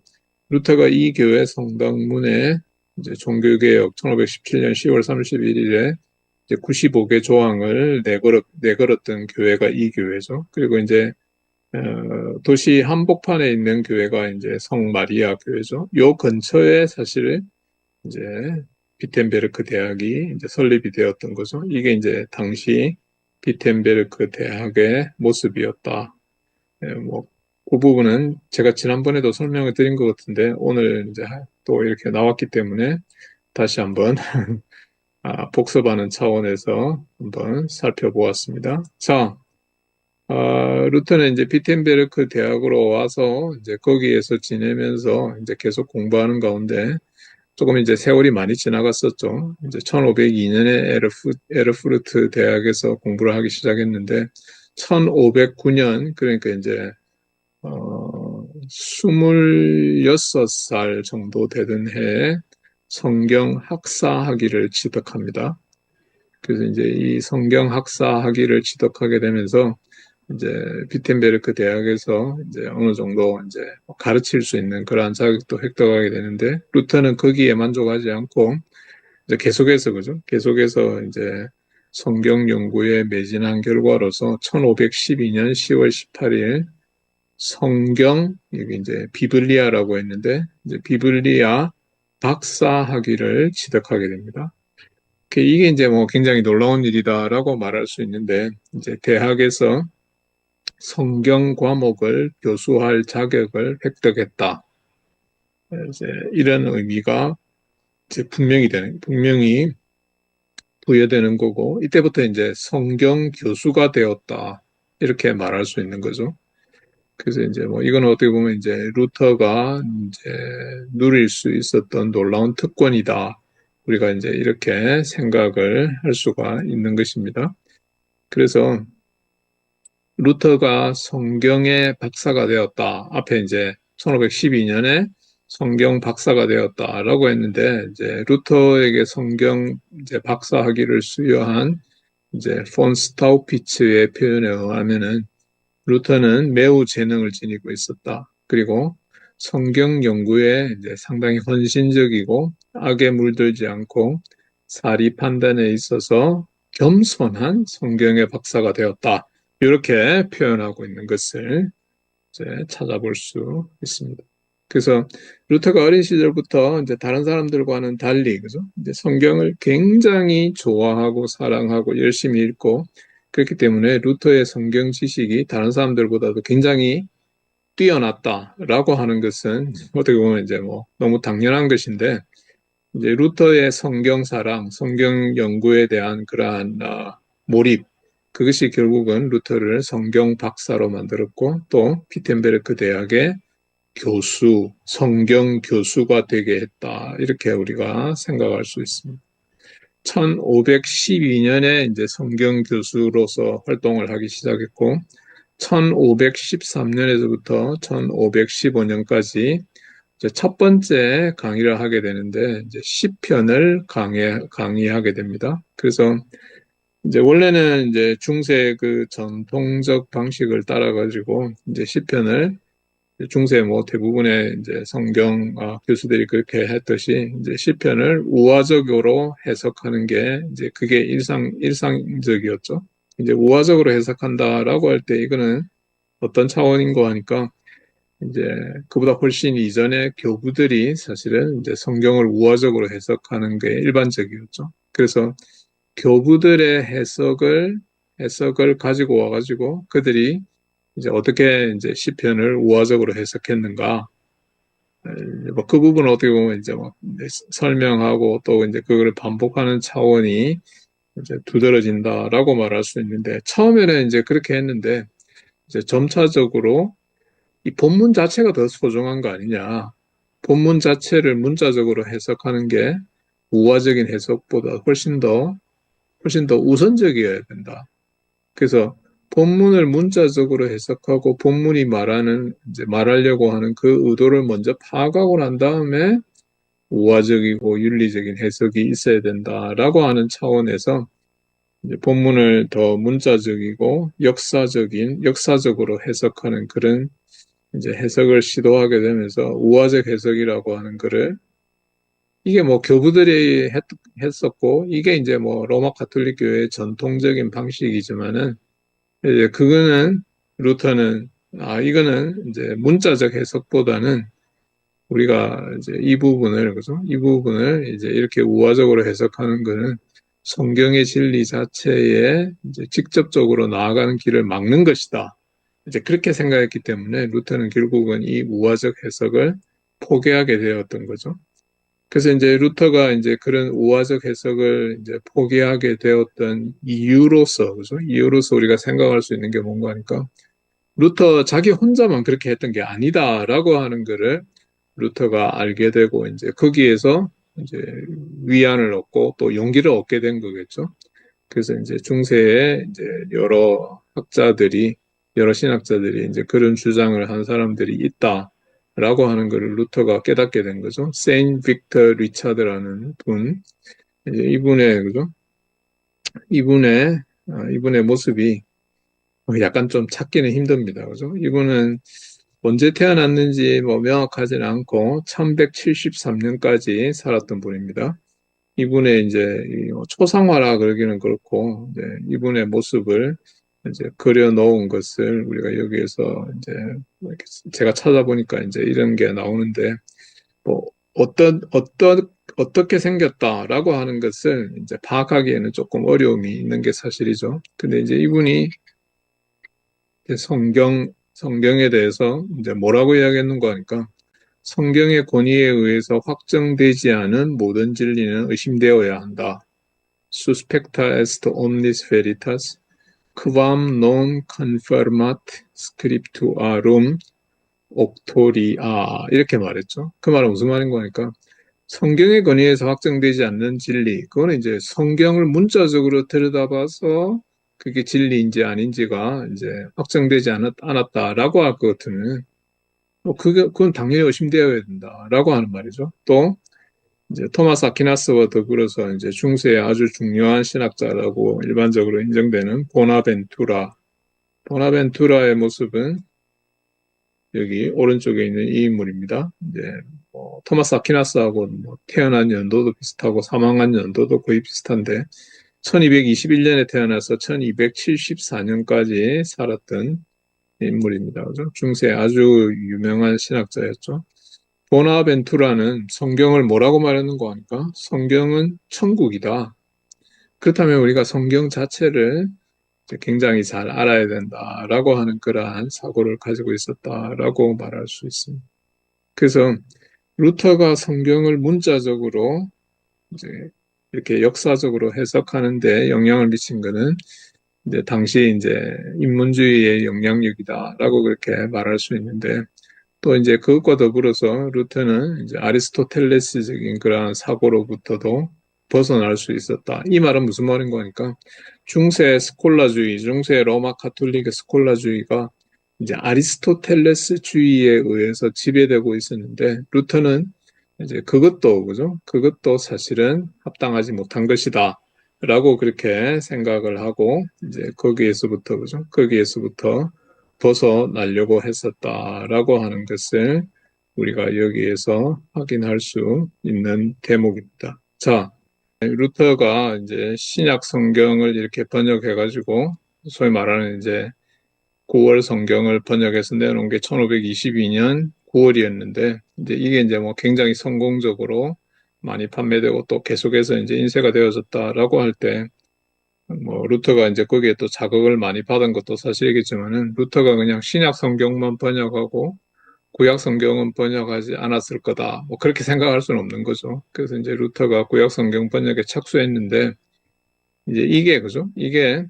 루터가 이 교회 성당문에 이제 종교개혁 1517년 10월 31일에 이제 95개 조항을 내걸었던 교회가 이 교회죠. 그리고 이제 도시 한복판에 있는 교회가 이제 성마리아 교회죠. 요 근처에 사실 이제 비텐베르크 대학이 이제 설립이 되었던 거죠. 이게 이제 당시 비텐베르크 대학의 모습이었다. 뭐, 그 부분은 제가 지난번에도 설명을 드린 것 같은데, 오늘 이제 또 이렇게 나왔기 때문에 다시 한번 복습하는 차원에서 한번 살펴보았습니다. 자, 루터는 이제 비텐베르크 대학으로 와서 이제 거기에서 지내면서 이제 계속 공부하는 가운데 조금 이제 세월이 많이 지나갔었죠. 이제 1502년에 에르푸르트 대학에서 공부를 하기 시작했는데 1509년 그러니까 이제 26살 정도 되던 해에 성경 학사 학위를 취득합니다. 그래서 이제 이 성경 학사 학위를 취득하게 되면서 이제 비텐베르크 대학에서 이제 어느 정도 이제 가르칠 수 있는 그러한 자격도 획득하게 되는데 루터는 거기에 만족하지 않고 이제 계속해서 그죠? 계속해서 이제 성경 연구에 매진한 결과로서 1512년 10월 18일 성경 여기 이제 비블리아라고 했는데 이제 비블리아 박사 학위를 취득하게 됩니다. 이게 이제 뭐 굉장히 놀라운 일이다라고 말할 수 있는데 이제 대학에서 성경 과목을 교수할 자격을 획득했다. 이제 이런 의미가 이제 분명히 부여되는 거고, 이때부터 이제 성경 교수가 되었다. 이렇게 말할 수 있는 거죠. 그래서 이제 뭐 이건 어떻게 보면 이제 루터가 이제 누릴 수 있었던 놀라운 특권이다. 우리가 이제 이렇게 생각을 할 수가 있는 것입니다. 그래서 루터가 성경의 박사가 되었다. 앞에 이제 1512년에 성경 박사가 되었다라고 했는데 이제 루터에게 성경 이제 박사 학위를 수여한 이제 폰 스타우피츠의 표현에 의하면은 루터는 매우 재능을 지니고 있었다. 그리고 성경 연구에 이제 상당히 헌신적이고 악에 물들지 않고 사리 판단에 있어서 겸손한 성경의 박사가 되었다. 이렇게 표현하고 있는 것을 이제 찾아볼 수 있습니다. 그래서 루터가 어린 시절부터 이제 다른 사람들과는 달리, 그죠? 이제 성경을 굉장히 좋아하고 사랑하고 열심히 읽고 그렇기 때문에 루터의 성경 지식이 다른 사람들보다도 굉장히 뛰어났다라고 하는 것은 어떻게 보면 이제 뭐 너무 당연한 것인데 이제 루터의 성경 사랑, 성경 연구에 대한 그러한 몰입, 그것이 결국은 루터를 성경 박사로 만들었고 또 피텐베르크 대학의 교수, 성경 교수가 되게 했다. 이렇게 우리가 생각할 수 있습니다. 1512년에 이제 성경 교수로서 활동을 하기 시작했고 1513년에서부터 1515년까지 첫 번째 강의를 하게 되는데 이제 시편을 강의하게 됩니다. 그래서 이제 원래는 이제 중세 그 전통적 방식을 따라 가지고 이제 시편을 중세 뭐 대부분의 이제 성경 교수들이 그렇게 했듯이 이제 시편을 우화적으로 해석하는 게 이제 그게 일상적이었죠. 이제 우화적으로 해석한다라고 할 때 이거는 어떤 차원인가 하니까 이제 그보다 훨씬 이전에 교부들이 사실은 이제 성경을 우화적으로 해석하는 게 일반적이었죠. 그래서 교부들의 해석을 가지고 와가지고 그들이 이제 어떻게 이제 시편을 우화적으로 해석했는가. 뭐 그 부분을 어떻게 보면 이제 뭐 설명하고 또 이제 그거를 반복하는 차원이 이제 두드러진다라고 말할 수 있는데 처음에는 이제 그렇게 했는데 이제 점차적으로 이 본문 자체가 더 소중한 거 아니냐. 본문 자체를 문자적으로 해석하는 게 우화적인 해석보다 훨씬 더 우선적이어야 된다. 그래서 본문을 문자적으로 해석하고 본문이 말하려고 하는 그 의도를 먼저 파악하고 난 다음에 우화적이고 윤리적인 해석이 있어야 된다라고 하는 차원에서 이제 본문을 더 문자적이고 역사적으로 해석하는 그런 이제 해석을 시도하게 되면서 우화적 해석이라고 하는 거를 이게 뭐 교부들이 했었고 이게 이제 뭐 로마 가톨릭 교회의 전통적인 방식이지만은 이제 그거는 루터는 이거는 이제 문자적 해석보다는 우리가 이제 이 부분을 그죠? 이 부분을 이제 이렇게 우화적으로 해석하는 거는 성경의 진리 자체에 이제 직접적으로 나아가는 길을 막는 것이다. 이제 그렇게 생각했기 때문에 루터는 결국은 이 우화적 해석을 포기하게 되었던 거죠. 그래서 이제 루터가 이제 그런 우화적 해석을 이제 포기하게 되었던 이유로서, 그죠? 이유로서 우리가 생각할 수 있는 게 뭔가 하니까, 루터 자기 혼자만 그렇게 했던 게 아니다라고 하는 거를 루터가 알게 되고, 이제 거기에서 이제 위안을 얻고 또 용기를 얻게 된 거겠죠. 그래서 이제 중세에 이제 여러 신학자들이 이제 그런 주장을 한 사람들이 있다라고 하는 것을 루터가 깨닫게 된 거죠. 세인 빅터 리차드라는 분, 이제 이분의 그죠? 이분의 모습이 약간 좀 찾기는 힘듭니다. 그죠? 이분은 언제 태어났는지 뭐 명확하지는 않고 1173년까지 살았던 분입니다. 이분의 이제 초상화라 그러기는 그렇고 이제 이분의 모습을 이제 그려 놓은 것을 우리가 여기에서 이제 제가 찾아보니까 이제 이런 게 나오는데 뭐 어떻게 생겼다라고 하는 것을 이제 파악하기에는 조금 어려움이 있는 게 사실이죠. 근데 이제 이분이 이제 성경에 대해서 이제 뭐라고 이야기했는가 하니까 성경의 권위에 의해서 확정되지 않은 모든 진리는 의심되어야 한다. Suspecta est omnis veritas, quam non confirmat scriptuarum octoria. 이렇게 말했죠. 그 말은 무슨 말인 거니까 성경의 권위에서 확정되지 않는 진리, 그거는 이제 성경을 문자적으로 들여다봐서 그게 진리인지 아닌지가 이제 확정되지 않았다라고 할 것 같으면, 그건 당연히 의심되어야 된다라고 하는 말이죠. 또, 이제 토마스 아퀴나스와 더불어서 이제 중세의 아주 중요한 신학자라고 일반적으로 인정되는 보나벤투라의 모습은 여기 오른쪽에 있는 이 인물입니다. 이제 토마스 아퀴나스하고 태어난 연도도 비슷하고 사망한 연도도 거의 비슷한데 1221년에 태어나서 1274년까지 살았던 인물입니다. 그죠? 중세 아주 유명한 신학자였죠. 보나벤투라는 성경을 뭐라고 말했는가 하니까 성경은 천국이다. 그렇다면 우리가 성경 자체를 굉장히 잘 알아야 된다라고 하는 그러한 사고를 가지고 있었다라고 말할 수 있습니다. 그래서 루터가 성경을 문자적으로 이제 이렇게 역사적으로 해석하는데 영향을 미친 것은 이제 당시 이제 인문주의의 영향력이다라고 그렇게 말할 수 있는데 또 이제 그것과 더불어서 루터는 이제 아리스토텔레스적인 그러한 사고로부터도 벗어날 수 있었다. 이 말은 무슨 말인 거니까 중세 로마 가톨릭의 스콜라주의가 이제 아리스토텔레스주의에 의해서 지배되고 있었는데 루터는 이제 그것도 사실은 합당하지 못한 것이다. 라고 그렇게 생각을 하고 이제 거기에서부터 벗어나려고 했었다라고 하는 것을 우리가 여기에서 확인할 수 있는 대목입니다. 자, 루터가 이제 신약 성경을 이렇게 번역해가지고 소위 말하는 이제 9월 성경을 번역해서 내놓은 게 1522년 9월이었는데 이제 이게 이제 뭐 굉장히 성공적으로 많이 판매되고 또 계속해서 이제 인쇄가 되어졌다라고 할 때 루터가 이제 거기에 또 자극을 많이 받은 것도 사실이겠지만은 루터가 그냥 신약 성경만 번역하고 구약 성경은 번역하지 않았을 거다. 그렇게 생각할 수는 없는 거죠. 그래서 이제 루터가 구약 성경 번역에 착수했는데 이제 이게 그죠? 이게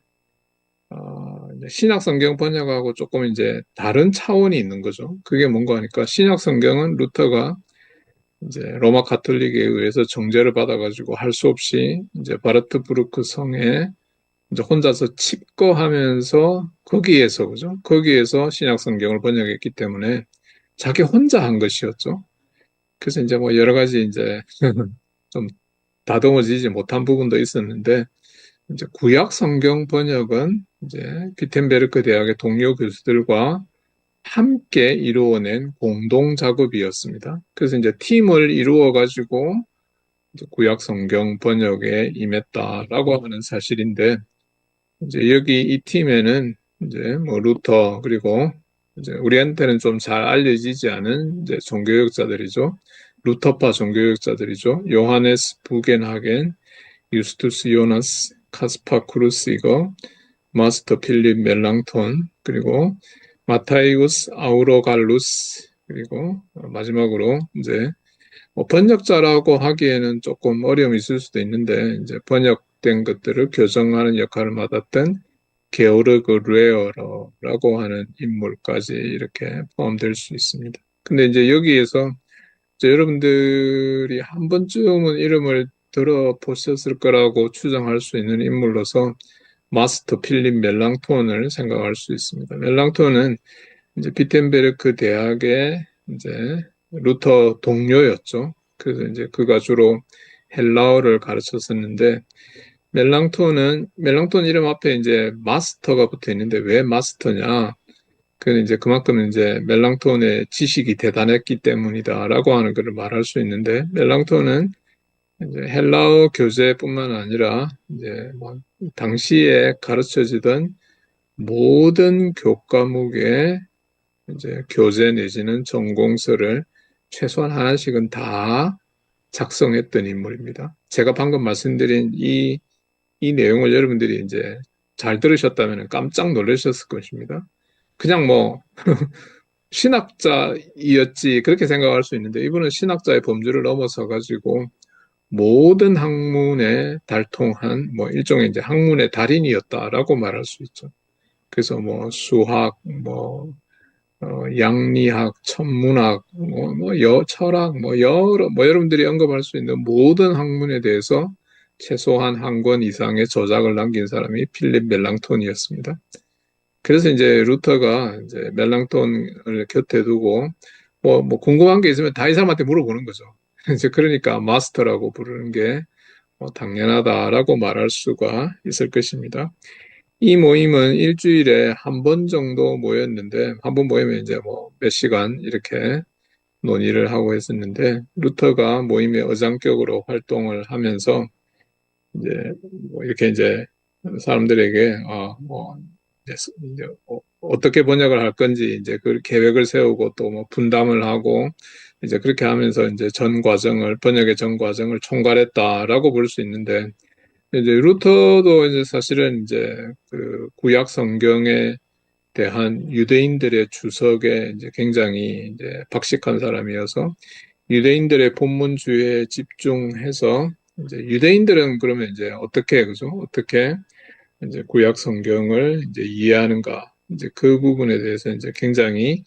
신약 성경 번역하고 조금 이제 다른 차원이 있는 거죠. 그게 뭔가 하니까 신약 성경은 루터가 이제 로마 가톨릭에 의해서 정죄를 받아가지고 할 수 없이 이제 바르트부르크 성에 이제 혼자서 칩거하면서 거기에서 그죠? 거기에서 신약 성경을 번역했기 때문에 자기 혼자 한 것이었죠. 그래서 이제 뭐 여러 가지 이제 좀 다듬어지지 못한 부분도 있었는데 이제 구약 성경 번역은 이제 비텐베르크 대학의 동료 교수들과 함께 이루어낸 공동 작업이었습니다. 그래서 이제 팀을 이루어 가지고 구약 성경 번역에 임했다라고 하는 사실인데 이제 여기 이 팀에는 이제 뭐 루터 그리고 이제 우리한테는 좀 잘 알려지지 않은 이제 종교역자들이죠. 루터파 종교역자들이죠. 요하네스 부겐하겐, 유스투스 요나스, 카스파 크루시거, 마스터 필립 멜랑톤, 그리고 마타이우스 아우로갈루스, 그리고 마지막으로 이제 뭐 번역자라고 하기에는 조금 어려움이 있을 수도 있는데 이제 번역된 것들을 교정하는 역할을 맡았던 게오르그 르에어라고 하는 인물까지 이렇게 포함될 수 있습니다. 근데 이제 여기에서 이제 여러분들이 한 번쯤은 이름을 들어보셨을 거라고 추정할 수 있는 인물로서 마스터 필립 멜랑톤을 생각할 수 있습니다. 멜랑톤은 이제 비텐베르크 대학의 이제 루터 동료였죠. 그래서 이제 그가 주로 헬라어를 가르쳤었는데 멜랑톤 이름 앞에 이제 마스터가 붙어 있는데 왜 마스터냐? 그는 이제 그만큼 이제 멜랑톤의 지식이 대단했기 때문이다라고 하는 것을 말할 수 있는데 멜랑톤은 이제 헬라어 교재뿐만 아니라 이제 뭐 당시에 가르쳐지던 모든 교과목의 이제 교재 내지는 전공서를 최소한 하나씩은 다 작성했던 인물입니다. 제가 방금 말씀드린 이 내용을 여러분들이 이제 잘 들으셨다면 깜짝 놀라셨을 것입니다. 그냥 뭐 신학자이었지 그렇게 생각할 수 있는데 이분은 신학자의 범주를 넘어서 가지고 모든 학문에 달통한 뭐 일종의 이제 학문의 달인이었다라고 말할 수 있죠. 그래서 뭐 수학, 뭐 양리학, 천문학, 철학, 여러분들이 언급할 수 있는 모든 학문에 대해서 최소한 한 권 이상의 저작을 남긴 사람이 필립 멜랑톤이었습니다. 그래서 이제 루터가 이제 멜랑톤을 곁에 두고 뭐 궁금한 게 있으면 다 이 사람한테 물어보는 거죠. 이제 그러니까 마스터라고 부르는 게 당연하다라고 말할 수가 있을 것입니다. 이 모임은 일주일에 한 번 정도 모였는데, 한 번 모이면 이제 뭐 몇 시간 이렇게 논의를 하고 했었는데, 루터가 모임의 의장격으로 활동을 하면서, 이제 뭐 이렇게 이제 사람들에게, 이제 어떻게 번역을 할 건지 이제 그 계획을 세우고 또 뭐 분담을 하고, 이제 그렇게 하면서 이제 번역의 전 과정을 총괄했다라고 볼 수 있는데, 이제 루터도 이제 사실은 이제 그 구약 성경에 대한 유대인들의 주석에 이제 굉장히 이제 박식한 사람이어서 유대인들의 본문주의에 집중해서 이제 유대인들은 그러면 이제 어떻게 그죠? 어떻게 이제 구약 성경을 이제 이해하는가? 이제 그 부분에 대해서 이제 굉장히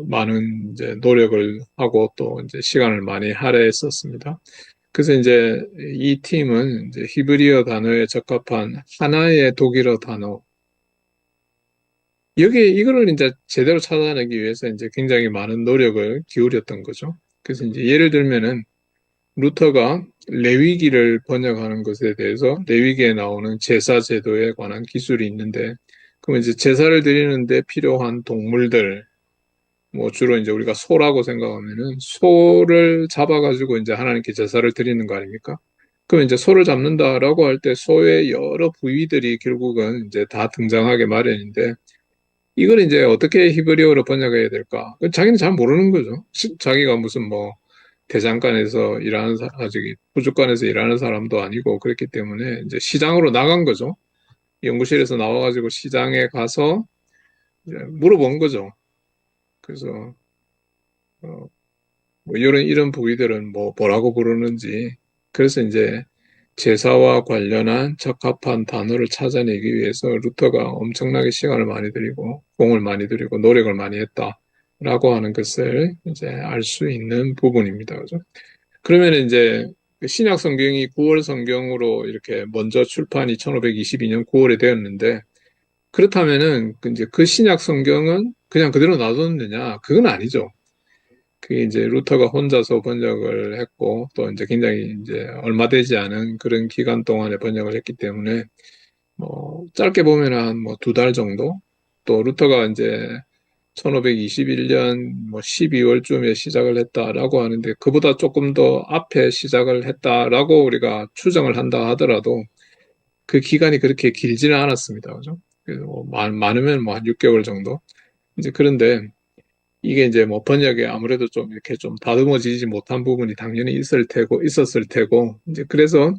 많은 이제 노력을 하고 또 이제 시간을 많이 할애했었습니다. 그래서 이제 이 팀은 이제 히브리어 단어에 적합한 하나의 독일어 단어 여기 이거를 이제 제대로 찾아내기 위해서 이제 굉장히 많은 노력을 기울였던 거죠. 그래서 이제 예를 들면은 루터가 레위기를 번역하는 것에 대해서 레위기에 나오는 제사 제도에 관한 기술이 있는데 그러면 이제 제사를 드리는데 필요한 동물들 뭐 주로 이제 우리가 소라고 생각하면은 소를 잡아가지고 이제 하나님께 제사를 드리는 거 아닙니까? 그럼 이제 소를 잡는다라고 할 때 소의 여러 부위들이 결국은 이제 다 등장하게 마련인데 이걸 이제 어떻게 히브리어로 번역해야 될까? 자기는 잘 모르는 거죠. 자기가 무슨 뭐 대장간에서 일하는 부족간에서 일하는 사람도 아니고 그랬기 때문에 이제 시장으로 나간 거죠. 연구실에서 나와가지고 시장에 가서 이제 물어본 거죠. 그래서 뭐 이런 부위들은 뭐라고 부르는지. 그래서 이제 제사와 관련한 적합한 단어를 찾아내기 위해서 루터가 엄청나게 시간을 많이 들이고 공을 많이 들이고 노력을 많이 했다라고 하는 것을 이제 알 수 있는 부분입니다. 그죠? 그러면 이제 신약 성경이 9월 성경으로 이렇게 먼저 출판이 1522년 9월에 되었는데, 그렇다면은 이제 그 신약 성경은 그냥 그대로 놔뒀느냐? 그건 아니죠. 그게 이제 루터가 혼자서 번역을 했고, 또 이제 굉장히 이제 얼마 되지 않은 그런 기간 동안에 번역을 했기 때문에, 뭐, 짧게 보면 한 뭐 2달 정도? 또 루터가 이제 1521년 뭐 12월쯤에 시작을 했다라고 하는데, 그보다 조금 더 앞에 시작을 했다라고 우리가 추정을 한다 하더라도, 그 기간이 그렇게 길지는 않았습니다. 그죠? 그래서 뭐 많으면 뭐 한 6개월 정도? 이제 그런데, 이게 이제 뭐 번역에 아무래도 좀 이렇게 좀 다듬어지지 못한 부분이 당연히 있었을 테고, 이제 그래서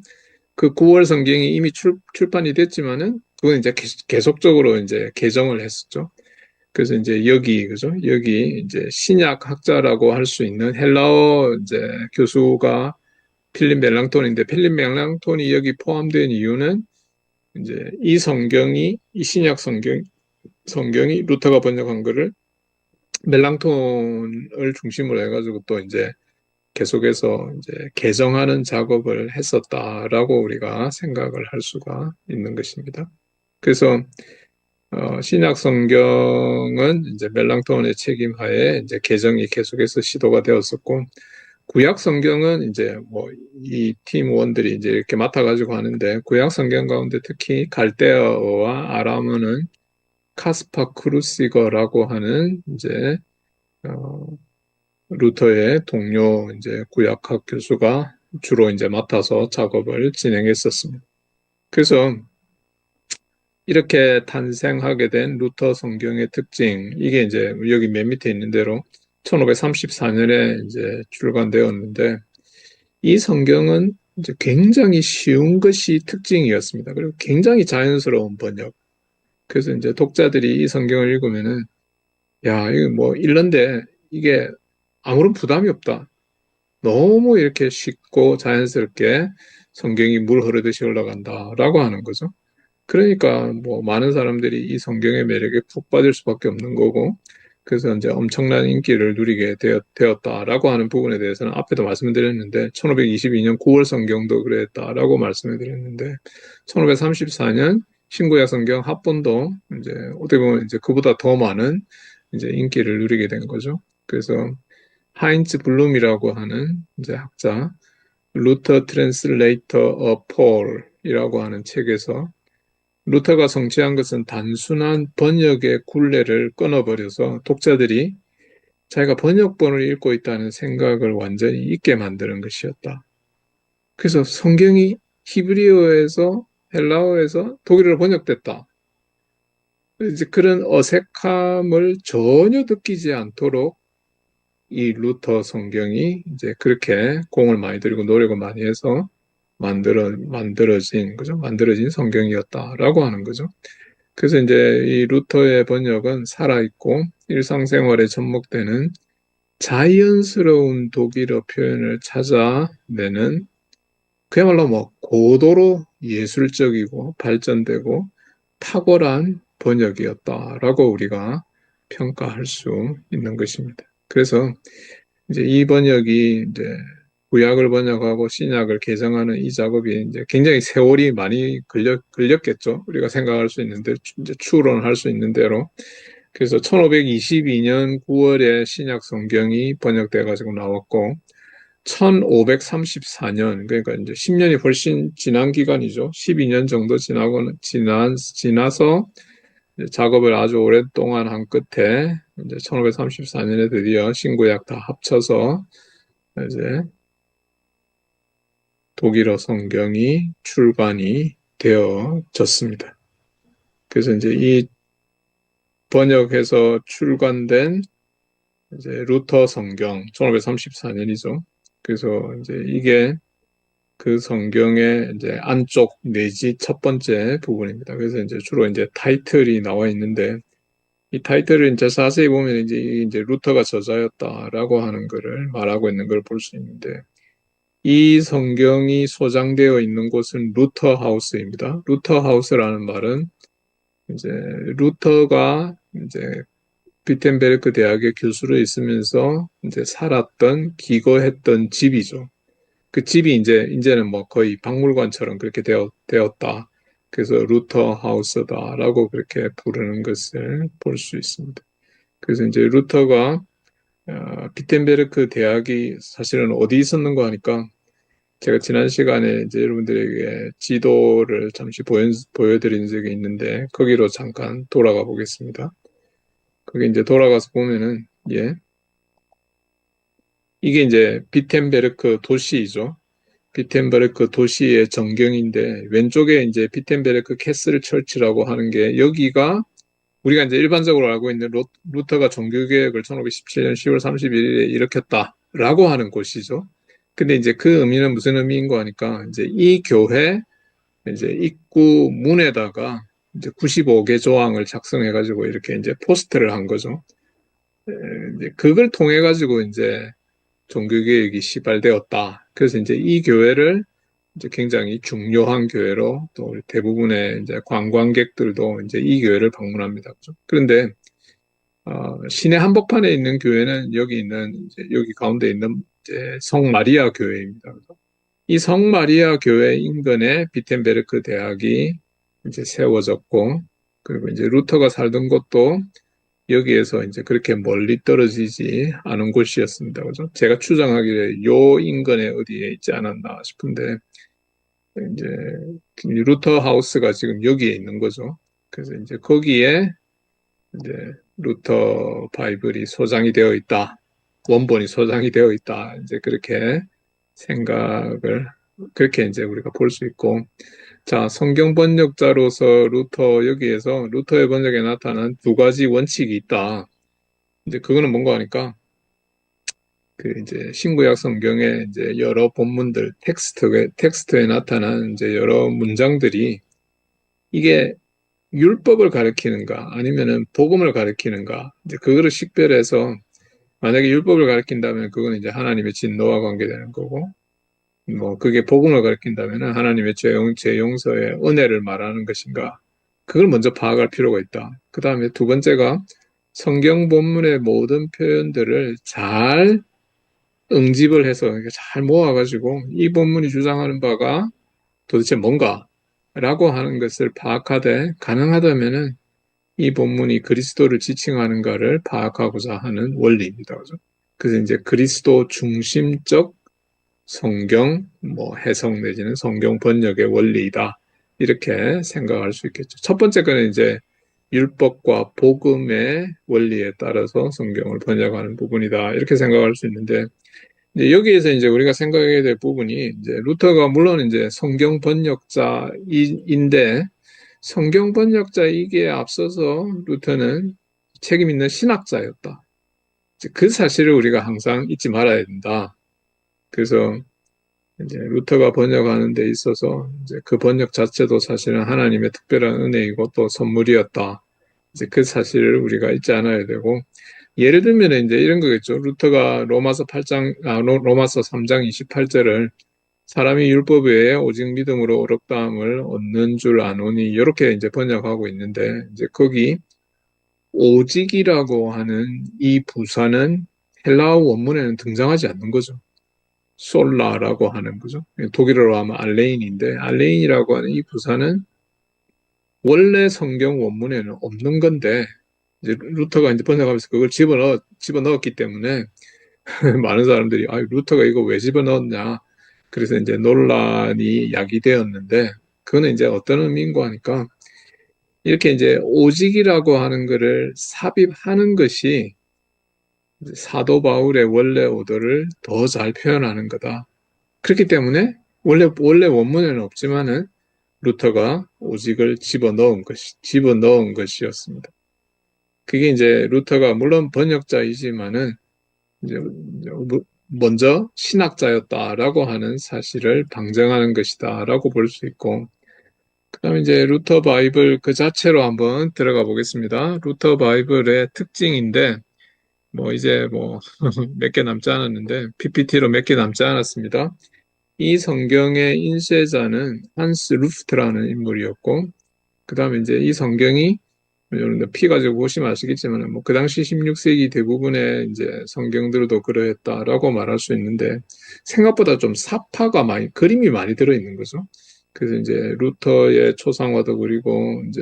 그 9월 성경이 이미 출판이 됐지만은, 그건 이제 계속적으로 이제 개정을 했었죠. 그래서 이제 그죠? 여기 이제 신약 학자라고 할 수 있는 헬라어 이제 교수가 필립 멜랑톤인데, 필립 멜랑톤이 여기 포함된 이유는 이제 이 신약 성경이 루터가 번역한 거를 멜랑톤을 중심으로 해가지고 또 이제 계속해서 이제 개정하는 작업을 했었다라고 우리가 생각을 할 수가 있는 것입니다. 그래서 신약 성경은 이제 멜랑톤의 책임하에 이제 개정이 계속해서 시도가 되었었고, 구약 성경은 이제 뭐 이 팀원들이 이제 이렇게 맡아가지고 하는데, 구약 성경 가운데 특히 갈대어와 아람어는 카스파 크루시거라고 하는 이제 어, 루터의 동료 이제 구약학 교수가 주로 이제 맡아서 작업을 진행했었습니다. 그래서 이렇게 탄생하게 된 루터 성경의 특징, 이게 이제 여기 맨 밑에 있는 대로 1534년에 이제 출간되었는데, 이 성경은 이제 굉장히 쉬운 것이 특징이었습니다. 그리고 굉장히 자연스러운 번역. 그래서 이제 독자들이 이 성경을 읽으면은, 야, 이거 뭐 읽는데 이게 아무런 부담이 없다. 너무 이렇게 쉽고 자연스럽게 성경이 물 흐르듯이 흘러간다라고 하는 거죠. 그러니까 뭐 많은 사람들이 이 성경의 매력에 푹 빠질 수밖에 없는 거고, 그래서 이제 엄청난 인기를 누리게 되었다라고 하는 부분에 대해서는 앞에도 말씀을 드렸는데, 1522년 9월 성경도 그랬다라고 말씀을 드렸는데, 1534년 신구약 성경 합본도 이제 어떻게 보면 이제 그보다 더 많은 이제 인기를 누리게 된 거죠. 그래서 하인츠 블룸이라고 하는 이제 학자, 루터 트랜슬레이터 어 폴이라고 하는 책에서, 루터가 성취한 것은 단순한 번역의 굴레를 끊어버려서 독자들이 자기가 번역본을 읽고 있다는 생각을 완전히 잊게 만드는 것이었다. 그래서 성경이 히브리어에서 헬라어에서 독일어로 번역됐다. 이제 그런 어색함을 전혀 느끼지 않도록 이 루터 성경이 이제 그렇게 공을 많이 들이고 노력을 많이 해서 만들어진 성경이었다라고 하는 거죠. 그래서 이제 이 루터의 번역은 살아있고 일상생활에 접목되는 자연스러운 독일어 표현을 찾아내는, 그야말로 뭐 고도로 예술적이고 발전되고 탁월한 번역이었다라고 우리가 평가할 수 있는 것입니다. 그래서 이제 이 번역이 이제 구약을 번역하고 신약을 개정하는 이 작업이 이제 굉장히 세월이 많이 걸렸겠죠. 우리가 생각할 수 있는데, 이제 추론할 수 있는 대로. 그래서 1522년 9월에 신약 성경이 번역돼 가지고 나왔고, 1534년, 그러니까 이제 10년이 훨씬 지난 기간이죠. 12년 정도 지나서 작업을 아주 오랫동안 한 끝에 이제 1534년에 드디어 신구약 다 합쳐서 이제 독일어 성경이 출간이 되어졌습니다. 그래서 이제 이 번역해서 출간된 이제 루터 성경 1534년이죠. 그래서 이제 이게 그 성경의 이제 안쪽 내지 첫 번째 부분입니다. 그래서 이제 주로 이제 타이틀이 나와 있는데, 이 타이틀을 이제 자세히 보면 이제 루터가 저자였다라고 하는 것을 말하고 있는 걸 볼 수 있는데, 이 성경이 소장되어 있는 곳은 루터 하우스입니다. 루터 하우스라는 말은 이제 루터가 이제 비텐베르크 대학의 교수로 있으면서 이제 살았던 기거했던 집이죠. 그 집이 이제는 뭐 거의 박물관처럼 그렇게 되었다. 그래서 루터 하우스다라고 그렇게 부르는 것을 볼 수 있습니다. 그래서 이제 루터가 비텐베르크 대학이 사실은 어디 있었는가 하니까 제가 지난 시간에 이제 여러분들에게 지도를 잠시 보여드린 적이 있는데 거기로 잠깐 돌아가 보겠습니다. 거기 이제 돌아가서 보면은 예, 이게 이제 비텐베르크 도시이죠. 비텐베르크 도시의 전경인데 왼쪽에 이제 비텐베르크 캐슬 철치라고 하는 게 여기가 우리가 이제 일반적으로 알고 있는 루터가 종교개혁을 1517년 10월 31일에 일으켰다라고 하는 곳이죠. 근데 이제 그 의미는 무슨 의미인가 하니까 이제 이 교회 이제 입구 문에다가 이제 95개 조항을 작성해가지고 이렇게 이제 포스트를 한 거죠. 이제 그걸 통해 가지고 이제 종교개혁이 시발되었다. 그래서 이제 이 교회를 이제 굉장히 중요한 교회로 또 대부분의 이제 관광객들도 이제 이 교회를 방문합니다. 그죠? 그런데 시내 한복판에 있는 교회는 여기 가운데 있는 이제 성마리아 교회입니다. 그래서 이 성마리아 교회 인근에 비텐베르크 대학이 이제 세워졌고, 그리고 이제 루터가 살던 곳도 여기에서 이제 그렇게 멀리 떨어지지 않은 곳이었습니다. 그죠? 제가 추정하기에 요 인근에 어디에 있지 않았나 싶은데, 이제 루터 하우스가 지금 여기에 있는 거죠. 그래서 이제 거기에 이제 루터 바이블이 소장이 되어 있다. 원본이 소장이 되어 있다. 이제 그렇게 생각을 그렇게 이제 우리가 볼 수 있고, 자, 성경 번역자로서 여기에서 루터의 번역에 나타난 두 가지 원칙이 있다. 이제 그거는 뭔가 하니까 그 이제 신구약 성경의 이제 여러 본문들 텍스트에 나타난 이제 여러 문장들이 이게 율법을 가리키는가 아니면은 복음을 가리키는가 이제 그거를 식별해서 만약에 율법을 가리킨다면 그거는 이제 하나님의 진노와 관계되는 거고 뭐 그게 복음을 가리킨다면은 하나님의 죄 용서의 은혜를 말하는 것인가 그걸 먼저 파악할 필요가 있다. 그 다음에 두 번째가 성경 본문의 모든 표현들을 잘 응집을 해서 잘 모아가지고 이 본문이 주장하는 바가 도대체 뭔가 라고 하는 것을 파악하되 가능하다면은 이 본문이 그리스도를 지칭하는가를 파악하고자 하는 원리입니다. 그죠? 그래서 이제 그리스도 중심적 성경 해석 내지는 성경 번역의 원리이다. 이렇게 생각할 수 있겠죠. 첫 번째 거는 이제 율법과 복음의 원리에 따라서 성경을 번역하는 부분이다. 이렇게 생각할 수 있는데 이제 여기에서 이제 우리가 생각해야 될 부분이 이제 루터가 물론 이제 성경 번역자인데 성경 번역자이기에 앞서서 루터는 책임 있는 신학자였다. 그 사실을 우리가 항상 잊지 말아야 된다. 그래서 이제 루터가 번역하는 데 있어서 이제 그 번역 자체도 사실은 하나님의 특별한 은혜이고 또 선물이었다. 이제 그 사실을 우리가 잊지 않아야 되고 예를 들면 이제 이런 거겠죠. 루터가 로마서 3장 28절을 사람이 율법 외에 오직 믿음으로 어렵다함을 얻는 줄 아노니 이렇게 이제 번역하고 있는데 이제 거기 오직이라고 하는 이 부사는 헬라어 원문에는 등장하지 않는 거죠. 솔라라고 하는 거죠. 독일어로 하면 알레인인데 알레인이라고 하는 이 부사는 원래 성경 원문에는 없는 건데 이제 루터가 이제 번역하면서 그걸 집어넣었기 때문에 많은 사람들이 루터가 이거 왜 집어넣었냐 그래서 이제 논란이 야기되었는데 그거는 이제 어떤 의미인가 하니까 이렇게 이제 오직이라고 하는 것을 삽입하는 것이 사도 바울의 원래 오더를 더 잘 표현하는 거다. 그렇기 때문에 원래 원문에는 없지만은 루터가 오직을 집어넣은 것이었습니다. 그게 이제 루터가 물론 번역자이지만은 이제 먼저 신학자였다라고 하는 사실을 방증하는 것이다라고 볼 수 있고 그다음에 이제 루터 바이블 그 자체로 한번 들어가 보겠습니다. 루터 바이블의 특징인데 이제 몇 개 남지 않았는데 PPT로 몇 개 남지 않았습니다. 이 성경의 인쇄자는 한스 루프트라는 인물이었고 그다음에 이제 이 성경이 여러분들 피 가지고 보시면 아시겠지만, 뭐, 그 당시 16세기 대부분의 이제 성경들도 그러했다라고 말할 수 있는데, 생각보다 좀 사파가 그림이 많이 들어있는 거죠. 그래서 이제 루터의 초상화도 그리고, 이제,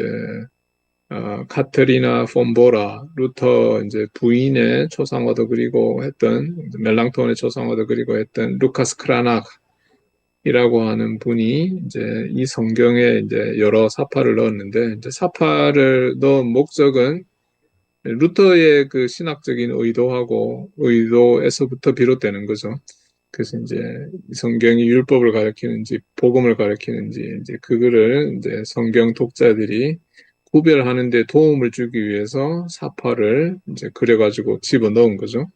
카트리나 폼보라, 루터 이제 부인의 초상화도 그리고 했던, 멜랑톤의 초상화도 그리고 했던 루카스 크라낙이라고 하는 분이 이제 이 성경에 이제 여러 사파를 넣었는데, 이제 사파를 넣은 목적은 루터의 그 신학적인 의도에서부터 비롯되는 거죠. 그래서 이제 성경이 율법을 가리키는지 복음을 가리키는지 이제 그거를 이제 성경 독자들이 구별하는 데 도움을 주기 위해서 사파를 이제 그려가지고 집어넣은 거죠.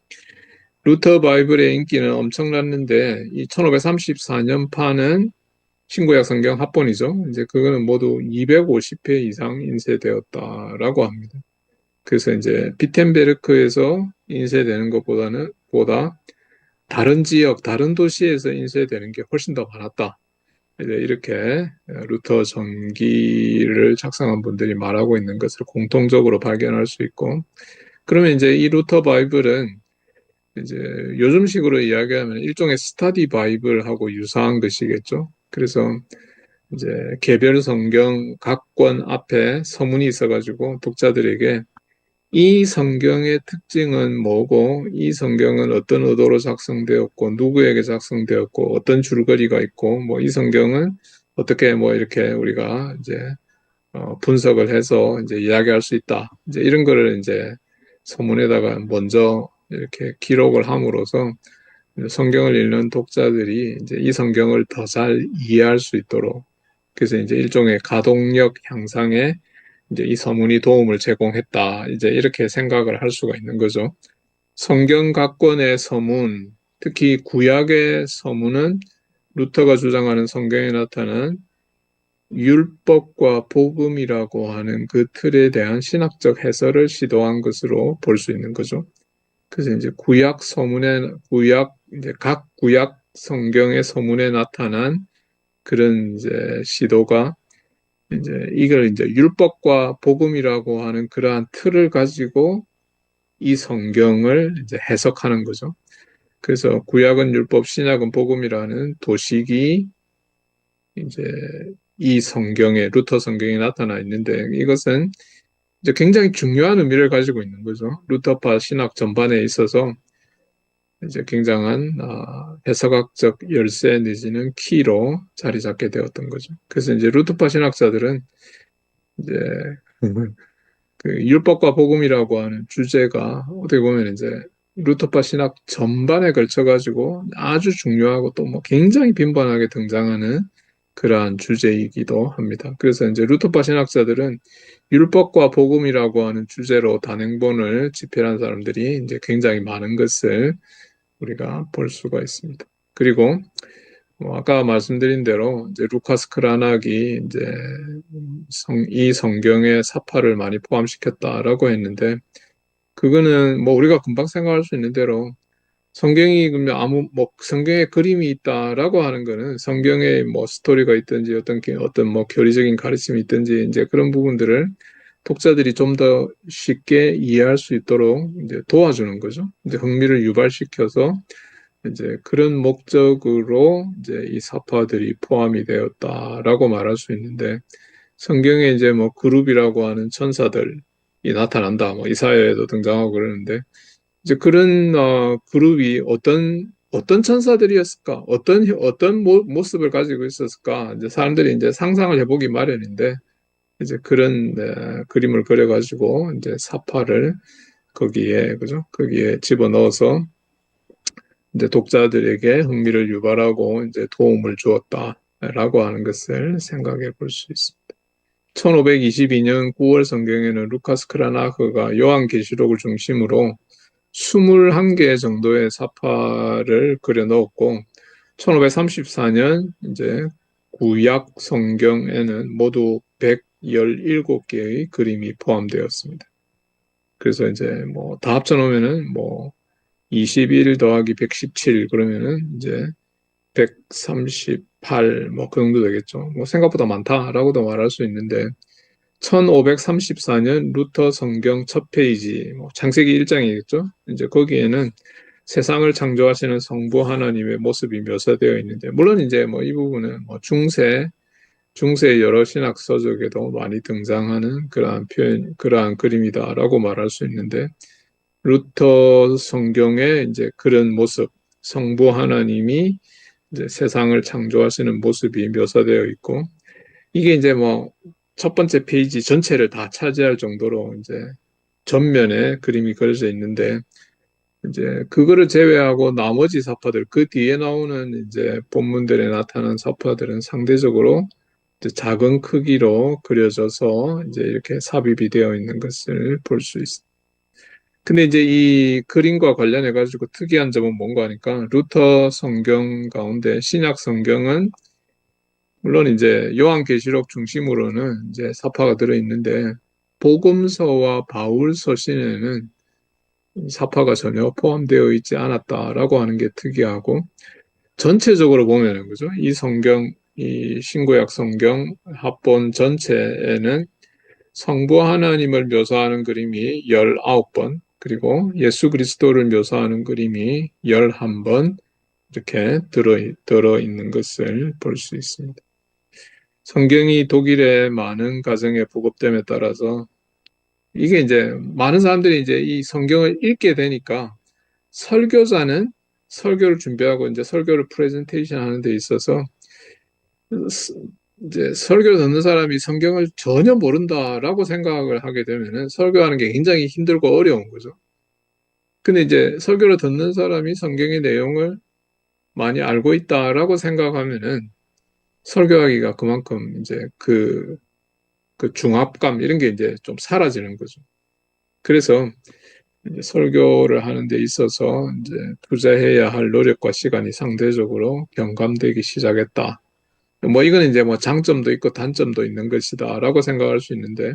루터 바이블의 인기는 엄청났는데 이 1534년판은 신구약 성경 합본이죠. 이제 그거는 모두 250회 이상 인쇄되었다라고 합니다. 그래서 이제 비텐베르크에서 인쇄되는 보다 다른 지역, 다른 도시에서 인쇄되는 게 훨씬 더 많았다. 이렇게 루터 전기를 작성한 분들이 말하고 있는 것을 공통적으로 발견할 수 있고, 그러면 이제 이 루터 바이블은 이제 요즘식으로 이야기하면 일종의 스터디 바이블하고 유사한 것이겠죠. 그래서 이제 개별 성경 각 권 앞에 서문이 있어가지고 독자들에게 이 성경의 특징은 뭐고, 이 성경은 어떤 의도로 작성되었고, 누구에게 작성되었고, 어떤 줄거리가 있고, 뭐 이 성경은 어떻게 뭐 이렇게 우리가 이제 분석을 해서 이제 이야기할 수 있다. 이제 이런 거를 이제 서문에다가 먼저 이렇게 기록을 함으로써 성경을 읽는 독자들이 이제 이 성경을 더 잘 이해할 수 있도록, 그래서 이제 일종의 가동력 향상에 이제 이 서문이 도움을 제공했다. 이제 이렇게 생각을 할 수가 있는 거죠. 성경 각권의 서문, 특히 구약의 서문은 루터가 주장하는 성경에 나타난 율법과 복음이라고 하는 그 틀에 대한 신학적 해설을 시도한 것으로 볼 수 있는 거죠. 그래서 이제 이제 각 구약 성경의 서문에 나타난 그런 이제 시도가 이제 이걸 이제 율법과 복음이라고 하는 그러한 틀을 가지고 이 성경을 이제 해석하는 거죠. 그래서 구약은 율법, 신약은 복음이라는 도식이 이제 이 성경에, 루터 성경에 나타나 있는데 이것은 이제 굉장히 중요한 의미를 가지고 있는 거죠. 루터파 신학 전반에 있어서 이제 굉장한 해석학적 열쇠 내지는 키로 자리 잡게 되었던 거죠. 그래서 이제 루터파 신학자들은 이제 그 율법과 복음이라고 하는 주제가 어떻게 보면 이제 루터파 신학 전반에 걸쳐가지고 아주 중요하고 또 뭐 굉장히 빈번하게 등장하는 그러한 주제이기도 합니다. 그래서 이제 루터파 신학자들은 율법과 복음이라고 하는 주제로 단행본을 집필한 사람들이 이제 굉장히 많은 것을 우리가 볼 수가 있습니다. 그리고 뭐 아까 말씀드린 대로 이제 루카스 크라낙이 이제 이 성경에 사파를 많이 포함시켰다라고 했는데 그거는 뭐 우리가 금방 생각할 수 있는 대로 성경이 그러면 성경에 그림이 있다라고 하는 거는 성경에 뭐 스토리가 있든지 어떤 뭐 교리적인 가르침이 있든지 이제 그런 부분들을 독자들이 좀 더 쉽게 이해할 수 있도록 이제 도와주는 거죠. 이제 흥미를 유발시켜서 이제 그런 목적으로 이제 이 사파들이 포함이 되었다라고 말할 수 있는데 성경에 이제 뭐 그룹이라고 하는 천사들이 나타난다. 뭐 이사야에도 등장하고 그러는데 이제 그런 그룹이 어떤 천사들이었을까? 어떤 모습을 가지고 있었을까? 이제 사람들이 이제 상상을 해보기 마련인데 이제 그런 그림을 그려가지고 이제 사파를 거기에 그죠? 거기에 집어넣어서 이제 독자들에게 흥미를 유발하고 이제 도움을 주었다라고 하는 것을 생각해 볼 수 있습니다. 1522년 9월 성경에는 루카스 크라나흐가 요한계시록을 중심으로 21개 정도의 사파를 그려 넣었고 1534년 이제 구약 성경에는 모두 117개의 그림이 포함되었습니다. 그래서 이제 뭐 다 합쳐 놓으면은 뭐 21 더하기 117 그러면은 이제 138 뭐 그 정도 되겠죠. 뭐 생각보다 많다라고도 말할 수 있는데 1534년 루터 성경 첫 페이지, 창세기 1장이겠죠. 이제 거기에는 세상을 창조하시는 성부 하나님의 모습이 묘사되어 있는데, 물론 이제 이 부분은 중세 여러 신학 서적에도 많이 등장하는 그러한 표현, 그러한 그림이다라고 말할 수 있는데, 루터 성경에 이제 그런 모습, 성부 하나님이 이제 세상을 창조하시는 모습이 묘사되어 있고, 이게 이제 첫 번째 페이지 전체를 다 차지할 정도로 이제 전면에 그림이 그려져 있는데, 이제 그거를 제외하고 나머지 사파들, 그 뒤에 나오는 이제 본문들에 나타난 사파들은 상대적으로 이제 작은 크기로 그려져서 이제 이렇게 삽입이 되어 있는 것을 볼 수 있습니다. 근데 이제 이 그림과 관련해 가지고 특이한 점은 뭔가 하니까 루터 성경 가운데 신약 성경은 물론 이제 요한계시록 중심으로는 이제 사파가 들어 있는데 복음서와 바울 서신에는 사파가 전혀 포함되어 있지 않았다라고 하는 게 특이하고 전체적으로 보면은 그죠? 이 성경 이 신구약 성경 합본 전체에는 성부 하나님을 묘사하는 그림이 19번, 그리고 예수 그리스도를 묘사하는 그림이 11번 이렇게 들어있는 것을 볼 수 있습니다. 성경이 독일의 많은 가정에 보급됨에 따라서 이게 이제 많은 사람들이 이제 이 성경을 읽게 되니까 설교자는 설교를 준비하고 이제 설교를 프레젠테이션 하는 데 있어서 이제 설교 듣는 사람이 성경을 전혀 모른다라고 생각을 하게 되면은 설교하는 게 굉장히 힘들고 어려운 거죠. 근데 이제 설교를 듣는 사람이 성경의 내용을 많이 알고 있다라고 생각하면은 설교하기가 그만큼 이제 그 중압감 이런 게 이제 좀 사라지는 거죠. 그래서 이제 설교를 하는 데 있어서 이제 투자해야 할 노력과 시간이 상대적으로 경감되기 시작했다. 이거는 이제 장점도 있고 단점도 있는 것이다라고 생각할 수 있는데,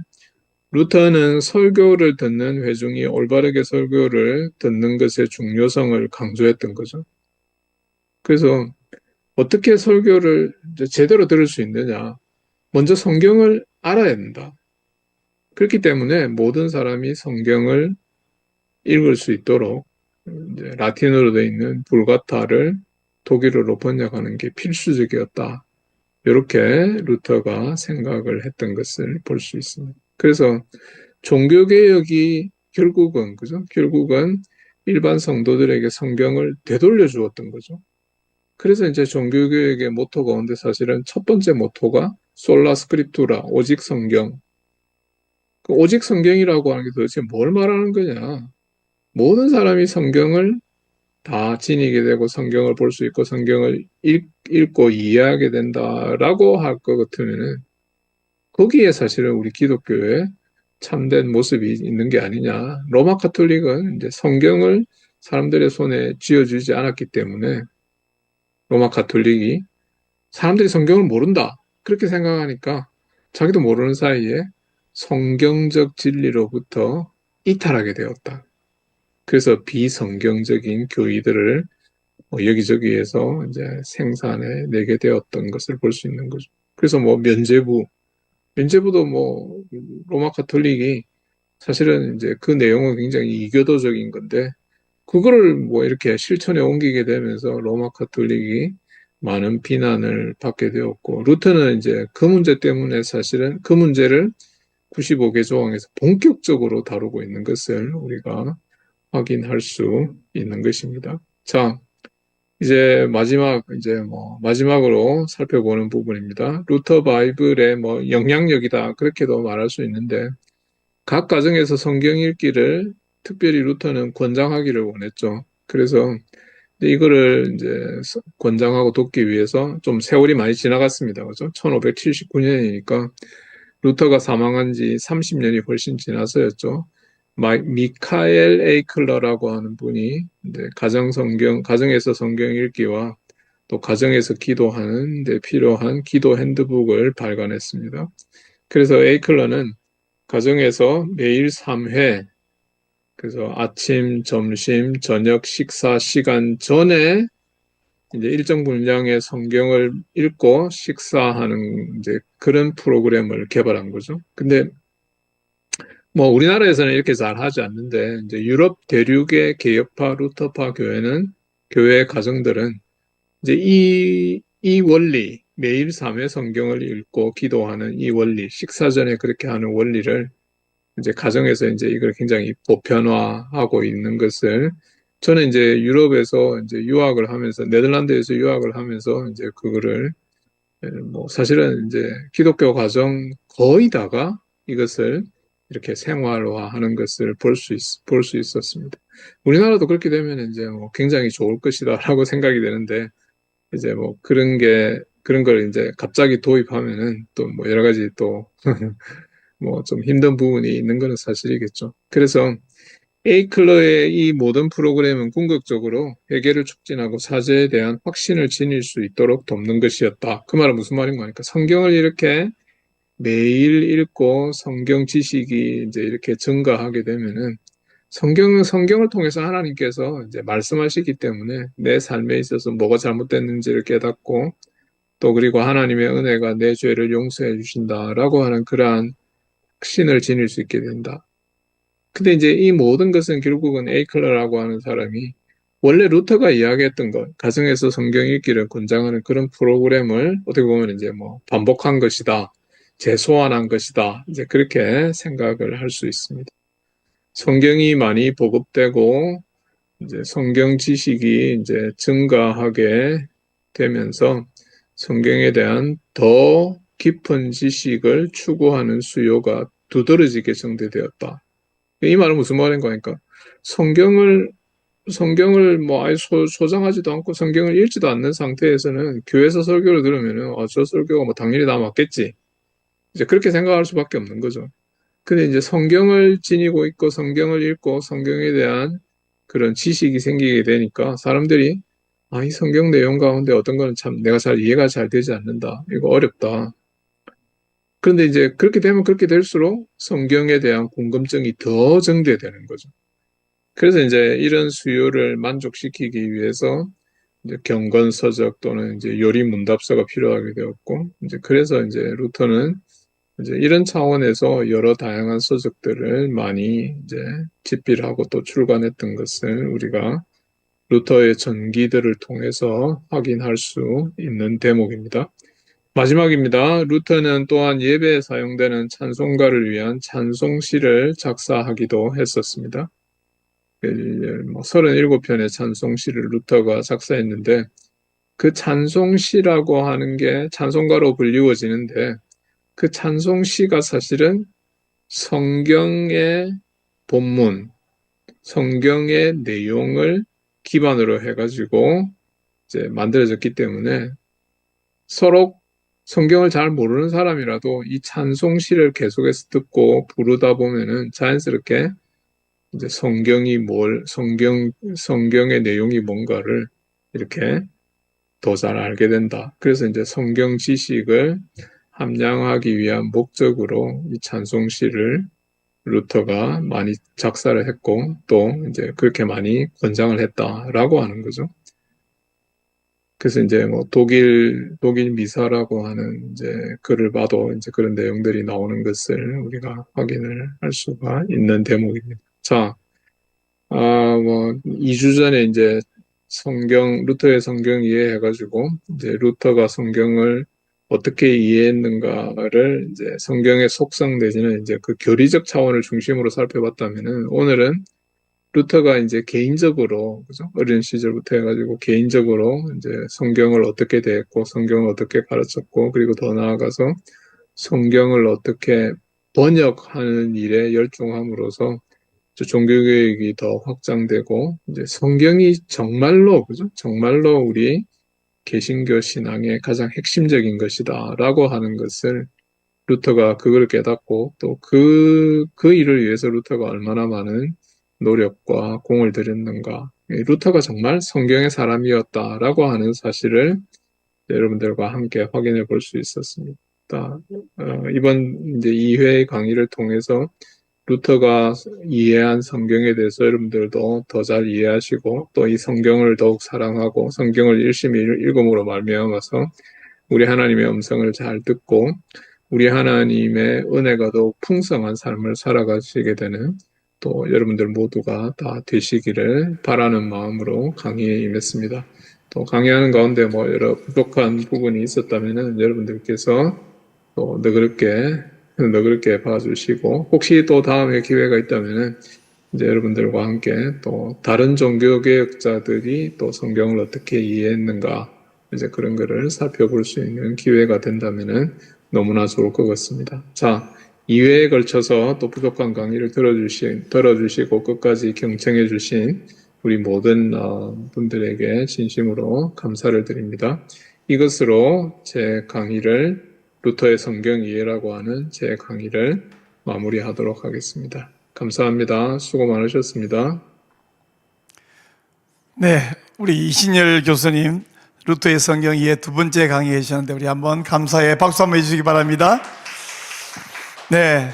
루터는 설교를 듣는 회중이 올바르게 설교를 듣는 것의 중요성을 강조했던 거죠. 그래서 어떻게 설교를 제대로 들을 수 있느냐? 먼저 성경을 알아야 된다. 그렇기 때문에 모든 사람이 성경을 읽을 수 있도록 이제 라틴어로 되어 있는 불가타를 독일어로 번역하는 게 필수적이었다. 이렇게 루터가 생각을 했던 것을 볼 수 있습니다. 그래서 종교개혁이 결국은, 그죠? 결국은 일반 성도들에게 성경을 되돌려 주었던 거죠. 그래서 이제 종교개혁의 모토 가운데 사실은 첫 번째 모토가 솔라 스크립투라, 오직 성경. 그 오직 성경이라고 하는 게 도대체 뭘 말하는 거냐? 모든 사람이 성경을 다 지니게 되고 성경을 볼 수 있고 성경을 읽고 이해하게 된다라고 할 것 같으면은 거기에 사실은 우리 기독교의 참된 모습이 있는 게 아니냐. 로마 카톨릭은 이제 성경을 사람들의 손에 쥐어주지 않았기 때문에 로마 카톨릭이 사람들이 성경을 모른다. 그렇게 생각하니까 자기도 모르는 사이에 성경적 진리로부터 이탈하게 되었다. 그래서 비성경적인 교의들을 여기저기에서 이제 생산해 내게 되었던 것을 볼 수 있는 거죠. 그래서 면죄부도 로마 카톨릭이 사실은 이제 그 내용은 굉장히 이교도적인 건데 그거를 이렇게 실천에 옮기게 되면서 로마 카톨릭이 많은 비난을 받게 되었고 루터는 이제 그 문제 때문에 사실은 그 문제를 95개 조항에서 본격적으로 다루고 있는 것을 우리가 확인할 수 있는 것입니다. 자, 이제 마지막으로 살펴보는 부분입니다. 루터 바이블의 영향력이다. 그렇게도 말할 수 있는데, 각 가정에서 성경 읽기를 특별히 루터는 권장하기를 원했죠. 그래서 이거를 이제 권장하고 돕기 위해서 좀 세월이 많이 지나갔습니다. 그죠? 1579년이니까 루터가 사망한 지 30년이 훨씬 지나서였죠. 미카엘 에이클러라고 하는 분이 이제 가정에서 성경 읽기와 또 가정에서 기도하는 데 필요한 기도 핸드북을 발간했습니다. 그래서 에이클러는 가정에서 매일 3회, 그래서 아침, 점심, 저녁 식사 시간 전에 이제 일정 분량의 성경을 읽고 식사하는 이제 그런 프로그램을 개발한 거죠. 근데 뭐 우리나라에서는 이렇게 잘 하지 않는데 이제 유럽 대륙의 개혁파 루터파 교회 가정들은 이제 이 원리 매일 3회 성경을 읽고 기도하는 이 원리 식사 전에 그렇게 하는 원리를 이제 가정에서 이제 이걸 굉장히 보편화하고 있는 것을 저는 이제 유럽에서 이제 유학을 하면서 네덜란드에서 유학을 하면서 이제 그거를 뭐 사실은 이제 기독교 가정 거의 다가 이것을 이렇게 생활화하는 것을 볼 수 있었습니다. 우리나라도 그렇게 되면 이제 뭐 굉장히 좋을 것이다라고 생각이 되는데 이제 뭐 그런 걸 이제 갑자기 도입하면은 또 뭐 여러 가지 또 뭐 좀 힘든 부분이 있는 거는 사실이겠죠. 그래서 에이클러의 이 모든 프로그램은 궁극적으로 회개를 촉진하고 사죄에 대한 확신을 지닐 수 있도록 돕는 것이었다. 그 말은 무슨 말인 거니까 성경을 이렇게 매일 읽고 성경 지식이 이제 이렇게 증가하게 되면은 성경을 통해서 하나님께서 이제 말씀하시기 때문에 내 삶에 있어서 뭐가 잘못됐는지를 깨닫고 또 그리고 하나님의 은혜가 내 죄를 용서해 주신다라고 하는 그러한 확신을 지닐 수 있게 된다. 근데 이제 이 모든 것은 결국은 에이클러라고 하는 사람이 원래 루터가 이야기했던 것, 가정에서 성경 읽기를 권장하는 그런 프로그램을 어떻게 보면 이제 뭐 반복한 것이다, 재소환한 것이다, 이제 그렇게 생각을 할 수 있습니다. 성경이 많이 보급되고 이제 성경 지식이 이제 증가하게 되면서 성경에 대한 더 깊은 지식을 추구하는 수요가 두드러지게 정대되었다. 이 말은 무슨 말인 거니까 성경을 뭐 아예 소장하지도 않고 성경을 읽지도 않는 상태에서는 교회에서 설교를 들으면은 저 설교가 뭐 당연히 다 맞겠지. 이제 그렇게 생각할 수밖에 없는 거죠. 근데 이제 성경을 지니고 있고 성경을 읽고 성경에 대한 그런 지식이 생기게 되니까 사람들이 이 성경 내용 가운데 어떤 거는 참 내가 잘 이해가 잘 되지 않는다. 이거 어렵다. 그런데 이제 그렇게 되면 그렇게 될수록 성경에 대한 궁금증이 더 증대되는 거죠. 그래서 이제 이런 수요를 만족시키기 위해서 이제 경건서적 또는 이제 요리문답서가 필요하게 되었고, 이제 그래서 이제 루터는 이제 이런 차원에서 여러 다양한 서적들을 많이 이제 집필하고 또 출간했던 것을 우리가 루터의 전기들을 통해서 확인할 수 있는 대목입니다. 마지막입니다. 루터는 또한 예배에 사용되는 찬송가를 위한 찬송시를 작사하기도 했었습니다. 37편의 찬송시를 루터가 작사했는데 그 찬송시라고 하는 게 찬송가로 불리워지는데 그 찬송시가 사실은 성경의 본문, 성경의 내용을 기반으로 해가지고 이제 만들어졌기 때문에 서로 성경을 잘 모르는 사람이라도 이 찬송시를 계속해서 듣고 부르다 보면은 자연스럽게 이제 성경의 내용이 뭔가를 이렇게 더 잘 알게 된다. 그래서 이제 성경 지식을 함양하기 위한 목적으로 이 찬송시를 루터가 많이 작사를 했고 또 이제 그렇게 많이 권장을 했다라고 하는 거죠. 그래서 이제 뭐 독일 미사라고 하는 이제 글을 봐도 이제 그런 내용들이 나오는 것을 우리가 확인을 할 수가 있는 대목입니다. 자, 뭐 2주 전에 이제 루터의 성경 이해해가지고 이제 루터가 성경을 어떻게 이해했는가를 이제 성경의 속성 내지는 이제 그 교리적 차원을 중심으로 살펴봤다면은 오늘은 루터가 이제 개인적으로, 그죠? 어린 시절부터 해가지고 개인적으로 이제 성경을 어떻게 대했고, 성경을 어떻게 가르쳤고, 그리고 더 나아가서 성경을 어떻게 번역하는 일에 열중함으로써 종교개혁이 더 확장되고, 이제 성경이 정말로, 그죠? 정말로 우리 개신교 신앙의 가장 핵심적인 것이다. 라고 하는 것을 루터가 그걸 깨닫고 또 그 일을 위해서 루터가 얼마나 많은 노력과 공을 들였는가. 루터가 정말 성경의 사람이었다라고 하는 사실을 여러분들과 함께 확인해 볼 수 있었습니다. 이번 이제 2회 강의를 통해서 루터가 이해한 성경에 대해서 여러분들도 더 잘 이해하시고 또 이 성경을 더욱 사랑하고 성경을 열심히 읽음으로 말미암아서 우리 하나님의 음성을 잘 듣고 우리 하나님의 은혜가 더욱 풍성한 삶을 살아가시게 되는 또 여러분들 모두가 다 되시기를 바라는 마음으로 강의에 임했습니다. 또 강의하는 가운데 여러 부족한 부분이 있었다면은 여러분들께서 또 너그럽게 봐주시고 혹시 또 다음에 기회가 있다면은 이제 여러분들과 함께 또 다른 종교개혁자들이 또 성경을 어떻게 이해했는가 이제 그런 거를 살펴볼 수 있는 기회가 된다면은 너무나 좋을 것 같습니다. 자, 2회에 걸쳐서 또 부족한 강의를 들어주시고 끝까지 경청해 주신 우리 모든 분들에게 진심으로 감사를 드립니다. 이것으로 제 강의를 루터의 성경 이해라고 하는 제 강의를 마무리하도록 하겠습니다. 감사합니다. 수고 많으셨습니다. 네, 우리 이신열 교수님 루터의 성경 이해 두 번째 강의해 주셨는데 우리 한번 감사의 박수 한번 해주시기 바랍니다. 네,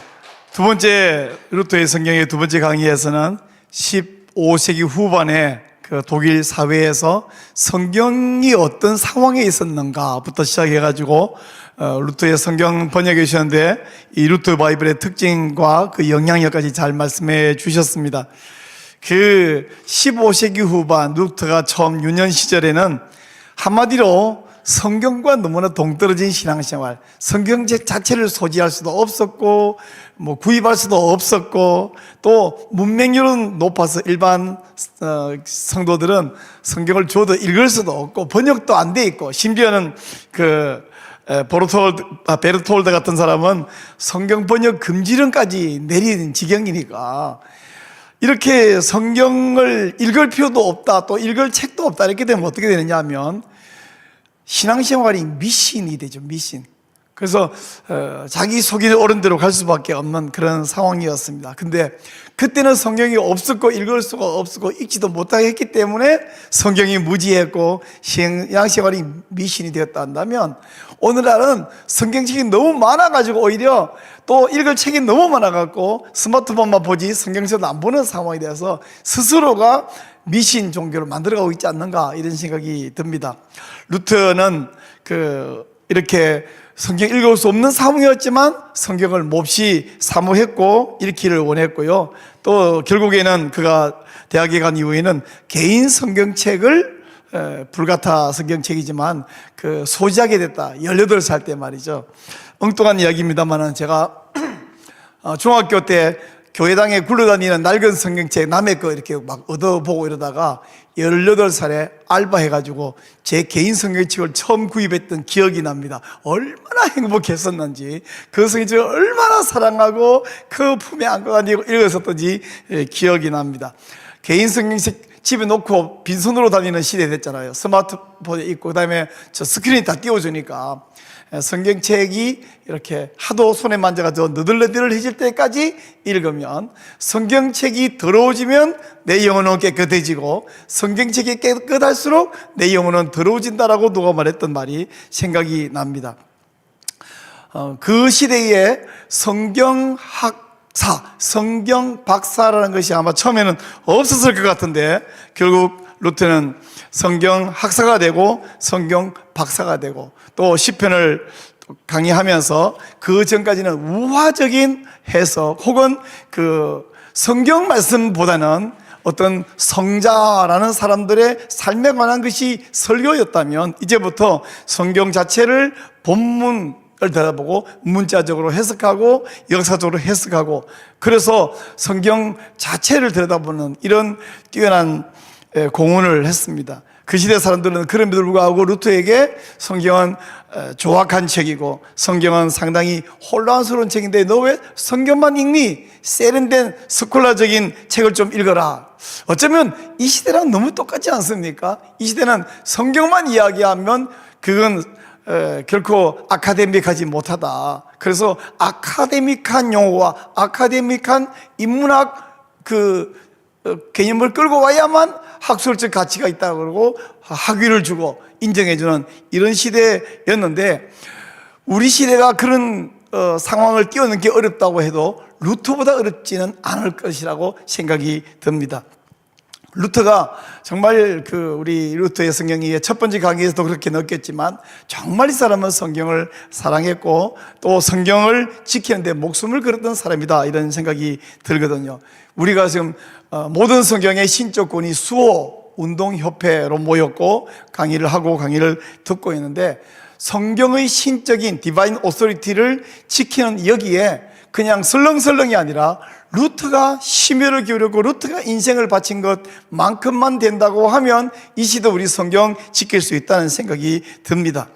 두 번째 루터의 성경의 두 번째 강의에서는 15세기 후반에 그 독일 사회에서 성경이 어떤 상황에 있었는가부터 시작해가지고 루터의 성경 번역해 주셨는데 이 루터 바이블의 특징과 그 영향력까지 잘 말씀해 주셨습니다. 그 15세기 후반 루터가 처음 유년 시절에는 한마디로 성경과 너무나 동떨어진 신앙생활, 성경책 자체를 소지할 수도 없었고 구입할 수도 없었고 또 문맹률은 높아서 일반 성도들은 성경을 줘도 읽을 수도 없고 번역도 안 돼 있고 심지어는 베르톨드 같은 사람은 성경 번역 금지령까지 내린 지경이니까 이렇게 성경을 읽을 필요도 없다, 또 읽을 책도 없다 이렇게 되면 어떻게 되느냐 하면 신앙생활이 미신이 되죠. 미신. 그래서 자기 속이 옳은 대로 갈 수밖에 없는 그런 상황이었습니다. 근데 그때는 성경이 없었고 읽을 수가 없었고 읽지도 못하게 했기 때문에 성경이 무지했고 신앙생활이 미신이 되었다 한다면 오늘날은 성경책이 너무 많아가지고 오히려 또 읽을 책이 너무 많아갖고 스마트폰만 보지 성경책도 안 보는 상황이 되어서 스스로가 미신 종교를 만들어가고 있지 않는가 이런 생각이 듭니다. 루터는 이렇게 성경 읽을 수 없는 상황이었지만 성경을 몹시 사모했고 읽기를 원했고요. 또 결국에는 그가 대학에 간 이후에는 개인 성경책을 불가타 성경책이지만 소지하게 됐다. 18살 때 말이죠. 엉뚱한 이야기입니다만은 제가 중학교 때 교회당에 굴러다니는 낡은 성경책 남의 거 이렇게 막 얻어보고 이러다가 18살에 알바해가지고 제 개인 성경책을 처음 구입했던 기억이 납니다. 얼마나 행복했었는지 그 성경책을 얼마나 사랑하고 그 품에 안고 다니고 읽었었던지 기억이 납니다. 개인 성경책 집에 놓고 빈손으로 다니는 시대 됐잖아요. 스마트폰에 있고 그다음에 저 스크린이 다 띄워주니까 성경책이 이렇게 하도 손에 만져가지고 너덜너덜해질 때까지 읽으면 성경책이 더러워지면 내 영혼은 깨끗해지고 성경책이 깨끗할수록 내 영혼은 더러워진다라고 누가 말했던 말이 생각이 납니다. 그 시대에 성경학사, 성경박사라는 것이 아마 처음에는 없었을 것 같은데 결국 루터는 성경 학사가 되고 성경 박사가 되고 또 시편을 강의하면서 그 전까지는 우화적인 해석 혹은 성경 말씀보다는 어떤 성자라는 사람들의 삶에 관한 것이 설교였다면 이제부터 성경 자체를 본문을 들여다보고 문자적으로 해석하고 역사적으로 해석하고 그래서 성경 자체를 들여다보는 이런 뛰어난 공헌을 했습니다. 그 시대 사람들은 그럼에도 불구하고 루터에게 성경은 조악한 책이고 성경은 상당히 혼란스러운 책인데 너 왜 성경만 읽니? 세련된 스콜라적인 책을 좀 읽어라. 어쩌면 이 시대랑 너무 똑같지 않습니까? 이 시대는 성경만 이야기하면 그건 결코 아카데믹하지 못하다. 그래서 아카데믹한 용어와 아카데믹한 인문학 개념을 끌고 와야만 학술적 가치가 있다고 그러고 학위를 주고 인정해주는 이런 시대였는데 우리 시대가 그런 상황을 뛰어넘기 어렵다고 해도 루터보다 어렵지는 않을 것이라고 생각이 듭니다. 루터가 정말 우리 루터의 성경의 첫 번째 강의에서도 그렇게 넣었겠지만 정말 이 사람은 성경을 사랑했고 또 성경을 지키는데 목숨을 걸었던 사람이다, 이런 생각이 들거든요. 우리가 지금 모든 성경의 신적 권위 수호 운동협회로 모였고 강의를 하고 강의를 듣고 있는데, 성경의 신적인 디바인 오소리티를 지키는 여기에 그냥 설렁설렁이 아니라 루터가 심혈을 기울였고 루터가 인생을 바친 것만큼만 된다고 하면 이 시대 우리 성경 지킬 수 있다는 생각이 듭니다.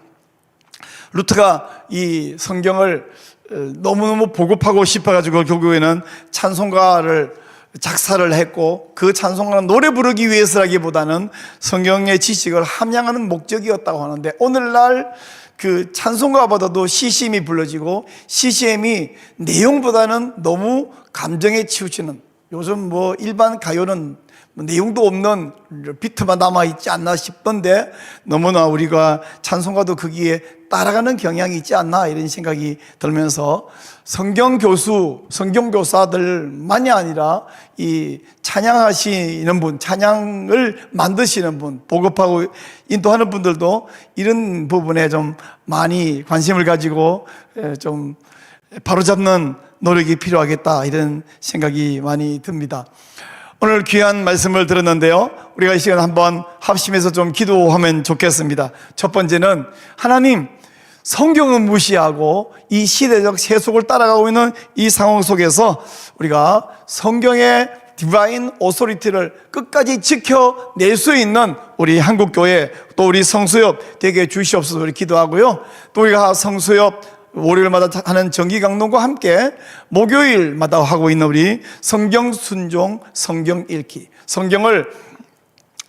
루터가 이 성경을 너무너무 보급하고 싶어가지고 결국에는 찬송가를 작사를 했고, 그 찬송가는 노래 부르기 위해서라기보다는 성경의 지식을 함양하는 목적이었다고 하는데, 오늘날 그 찬송가보다도 CCM이 불러지고 CCM이 내용보다는 너무 감정에 치우치는, 요즘 일반 가요는 내용도 없는 비트만 남아있지 않나 싶던데 너무나 우리가 찬송가도 거기에 따라가는 경향이 있지 않나, 이런 생각이 들면서 성경교수, 성경교사들만이 아니라 이 찬양하시는 분, 찬양을 만드시는 분, 보급하고 인도하는 분들도 이런 부분에 좀 많이 관심을 가지고 좀 바로잡는 노력이 필요하겠다, 이런 생각이 많이 듭니다. 오늘 귀한 말씀을 들었는데요, 우리가 이 시간 한번 합심해서 좀 기도하면 좋겠습니다. 첫 번째는 하나님, 성경은 무시하고 이 시대적 세속을 따라가고 있는 이 상황 속에서 우리가 성경의 디바인 오소리티를 끝까지 지켜낼 수 있는 우리 한국교회 또 우리 성수협 되게 주시옵소서 우리 기도하고요. 또 우리가 성수협 월요일마다 하는 정기강론과 함께 목요일마다 하고 있는 우리 성경 순종, 성경 읽기, 성경을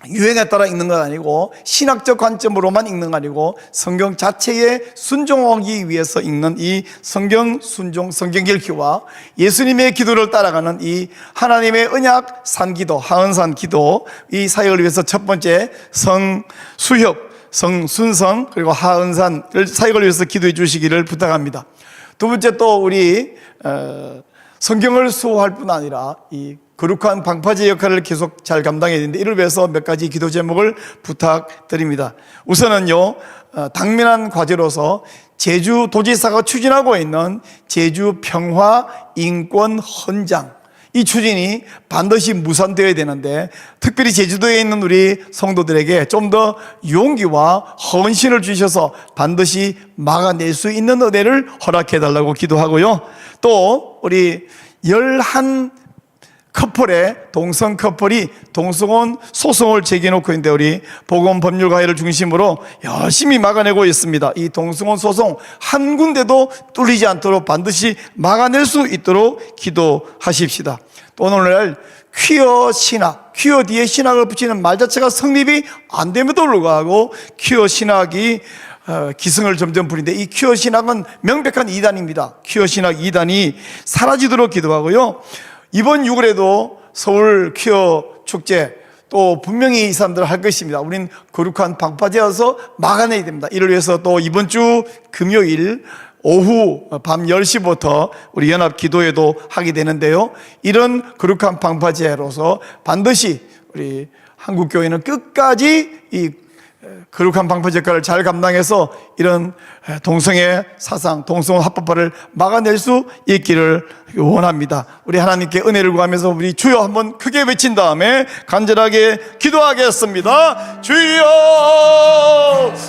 유행에 따라 읽는 건 아니고 신학적 관점으로만 읽는 건 아니고 성경 자체에 순종하기 위해서 읽는 이 성경 순종, 성경 읽기와 예수님의 기도를 따라가는 이 하나님의 언약 산기도, 하은산 기도, 이 사역을 위해서 첫 번째 성수협, 성순성 그리고 하은산 사역을 위해서 기도해 주시기를 부탁합니다. 두 번째, 또 우리 성경을 수호할 뿐 아니라 이 거룩한 방파제 역할을 계속 잘 감당해야 되는데, 이를 위해서 몇 가지 기도 제목을 부탁드립니다. 우선은요, 당면한 과제로서 제주도지사가 추진하고 있는 제주 평화 인권 헌장, 이 추진이 반드시 무산되어야 되는데, 특별히 제주도에 있는 우리 성도들에게 좀 더 용기와 헌신을 주셔서 반드시 막아낼 수 있는 은혜를 허락해달라고 기도하고요. 또 우리 11 커플의 동성 커플이 동성혼 소송을 제기해놓고 있는데, 우리 보건법률가회를 중심으로 열심히 막아내고 있습니다. 이 동성혼 소송 한 군데도 뚫리지 않도록 반드시 막아낼 수 있도록 기도하십시다. 또 오늘날 퀴어 신학, 퀴어 뒤에 신학을 붙이는 말 자체가 성립이 안 됨에도 불구하고 퀴어 신학이 기승을 점점 부리는데, 이 퀴어 신학은 명백한 이단입니다. 퀴어 신학 이단이 사라지도록 기도하고요. 이번 6월에도 서울 퀴어 축제 또 분명히 이 사람들 할 것입니다. 우린 거룩한 방파제여서 막아내야 됩니다. 이를 위해서 또 이번 주 금요일 오후 밤 10시부터 우리 연합 기도회도 하게 되는데요, 이런 거룩한 방파제로서 반드시 우리 한국교회는 끝까지 이 거룩한 방파제 역할을 잘 감당해서 이런 동성애 사상, 동성 합법화를 막아낼 수 있기를 원합니다. 우리 하나님께 은혜를 구하면서 우리 주여 한번 크게 외친 다음에 간절하게 기도하겠습니다. 주여,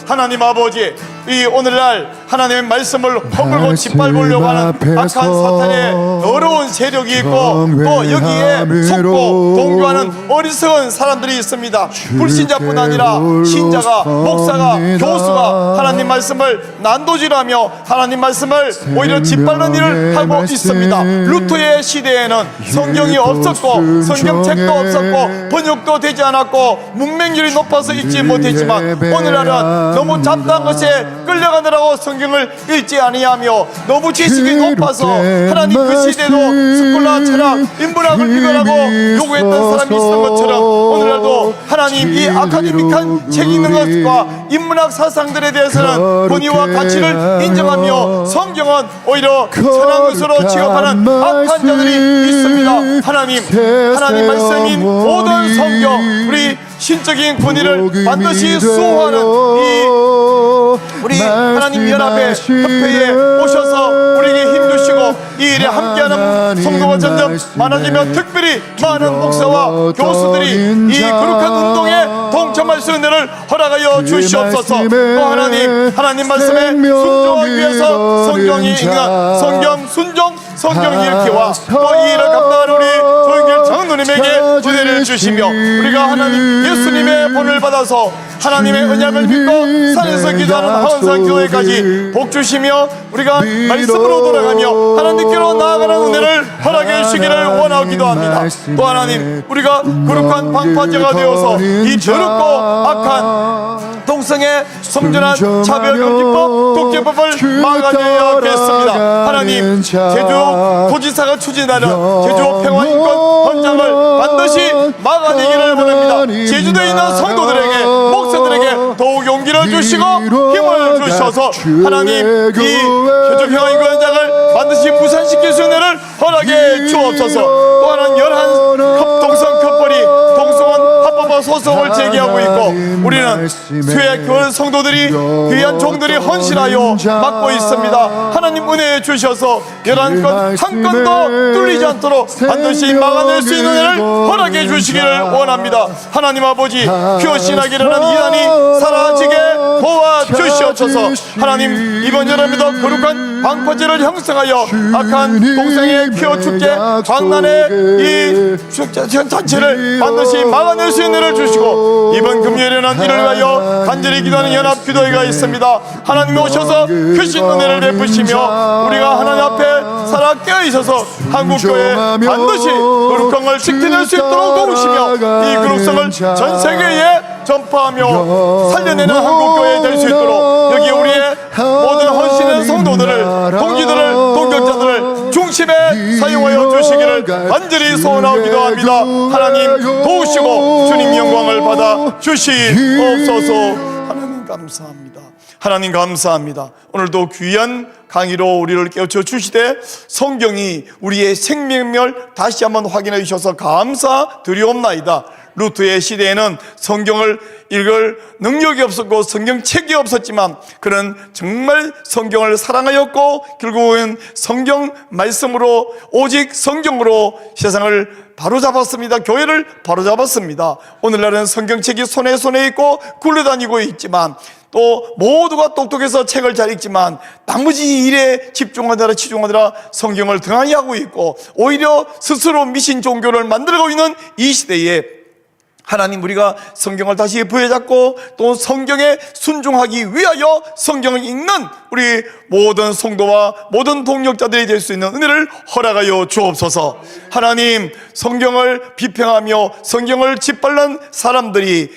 하나님 아버지, 이 오늘날 하나님의 말씀을 허물고 짓밟으려고 하는 악한 사탄의 더러운 세력이 있고, 또 여기에 속고 동조하는 어리석은 사람들이 있습니다. 불신자뿐 아니라 신자가, 목사가, 교수가 하나님 말씀을 난도질하며 하나님 말씀을 오히려 짓밟는 일을 하고 있습니다. 루터의 시대에는 성경이 없었고 성경책도 없었고 번역도 되지 않았고 문맹률이 높아서 읽지 못했지만, 오늘날은 너무 잡다한 것에 끌려가느라고 성경을 읽지 아니하며 너무 지식이 높아서 하나님 그 시대도 스콜라 철학, 인문학을 비교하고 요구했던 사람이 있었던 것처럼, 오늘날도 하나님 이 아카데믹한 책 읽는 것과 인문학 사상들에 대해서는 권위와 가치를 인정하며 성경 성경은 오히려 천황으로 취급하는 악한 자들이 있습니다. 하나님 말씀인 모든 성경, 우리 신적인 권위를 반드시 수호하는 우리 하나님 연합회 협회에 오셔서 우리에게 힘주시고 이 일에 함께하는 성도가 점점 많아지며 특별히 많은 목사와 교수들이 이 거룩한 운동에 동참할 수 있는 은혜를 허락하여 주시옵소서. 또 하나님 말씀에 순종하기 위해서 성경 순종 성경 읽기와 또 이 일을 감당하는 우리 조영길 장로님에게 은혜를 주시며 우리가 하나님 예수님의 본을 받아서 하나님의 언약을 믿고 산에서 기도하는 하원산 교회까지 복 주시며 우리가 말씀으로 돌아가며 하나님께로 나아가는 은혜를 허락해 주시기를 원하고 기도합니다. 또 하나님, 우리가 거룩한 방파제가 되어서 이 더럽고 악한 동성애 성전한 차별금지법 독재법을 막아내야겠습니다. 하나님, 제주 도지사가 추진하는 제주 평화인권 헌장을 반드시 막아내기를 원합니다. 제주도에 있는 성도들에게 목사들에게 더욱 용기를 주시고 힘을 주셔서 하나님, 이 제주 평화인권 헌장을 반드시 무산시킬 수 있는 은혜를 허락해 주옵소서. 또 하나는 11 동성 커플이 동성혼 합법화 소송을 제기하고 있고 우리는 수의 교회 성도들이 귀한 종들이 헌신하여 맡고 있습니다. 하나님 은혜해 주셔서 11건 한 건도 뚫리지 않도록 반드시 막아낼 수 있는 은혜를 허락해 주시기를 원합니다. 하나님 아버지, 교신하기라는 이단이 사라지게 도와주시옵소서. 하나님, 이번 여름에도 거룩한 방파제를 형성하여 악한 동성애 퀴어 축제 광란의 이 축제 잔치를 반드시 막아낼 수 있는 은혜를 주시고 이번 금요일에는 이를 위하여 간절히 기도하는 연합 기도회가 있습니다. 하나님 오셔서 크신 은혜를 베푸시며 우리가 하나님 앞에 살아 깨어 있어서 한국교회 반드시 거룩한 걸 지켜낼 수 있도록 도우시며 이 거룩성을 전 세계에 전파하며 살려내는 한국교회 될 수 있도록 여기 우리의 모든 헌신의 성도들을, 동지들을, 동역자들을 중심에 사용하여 주시기를 간절히 소원하고 기도합니다. 하나님 도우시고 주님 영광을 받아 주시옵소서. 하나님 감사합니다. 하나님 감사합니다. 오늘도 귀한 강의로 우리를 깨우쳐 주시되 성경이 우리의 생명을 다시 한번 확인해 주셔서 감사드리옵나이다. 루트의 시대에는 성경을 읽을 능력이 없었고 성경책이 없었지만 그는 정말 성경을 사랑하였고 결국은 성경 말씀으로 오직 성경으로 세상을 바로잡았습니다. 교회를 바로잡았습니다. 오늘날은 성경책이 손에 있고 굴러다니고 있지만 또 모두가 똑똑해서 책을 잘 읽지만 나머지 일에 집중하느라 치중하느라 성경을 등한히 하고 있고 오히려 스스로 미신 종교를 만들고 있는 이 시대에 하나님, 우리가 성경을 다시 부여잡고 또 성경에 순종하기 위하여 성경을 읽는 우리 모든 성도와 모든 동역자들이 될 수 있는 은혜를 허락하여 주옵소서. 하나님, 성경을 비평하며 성경을 짓밟는 사람들이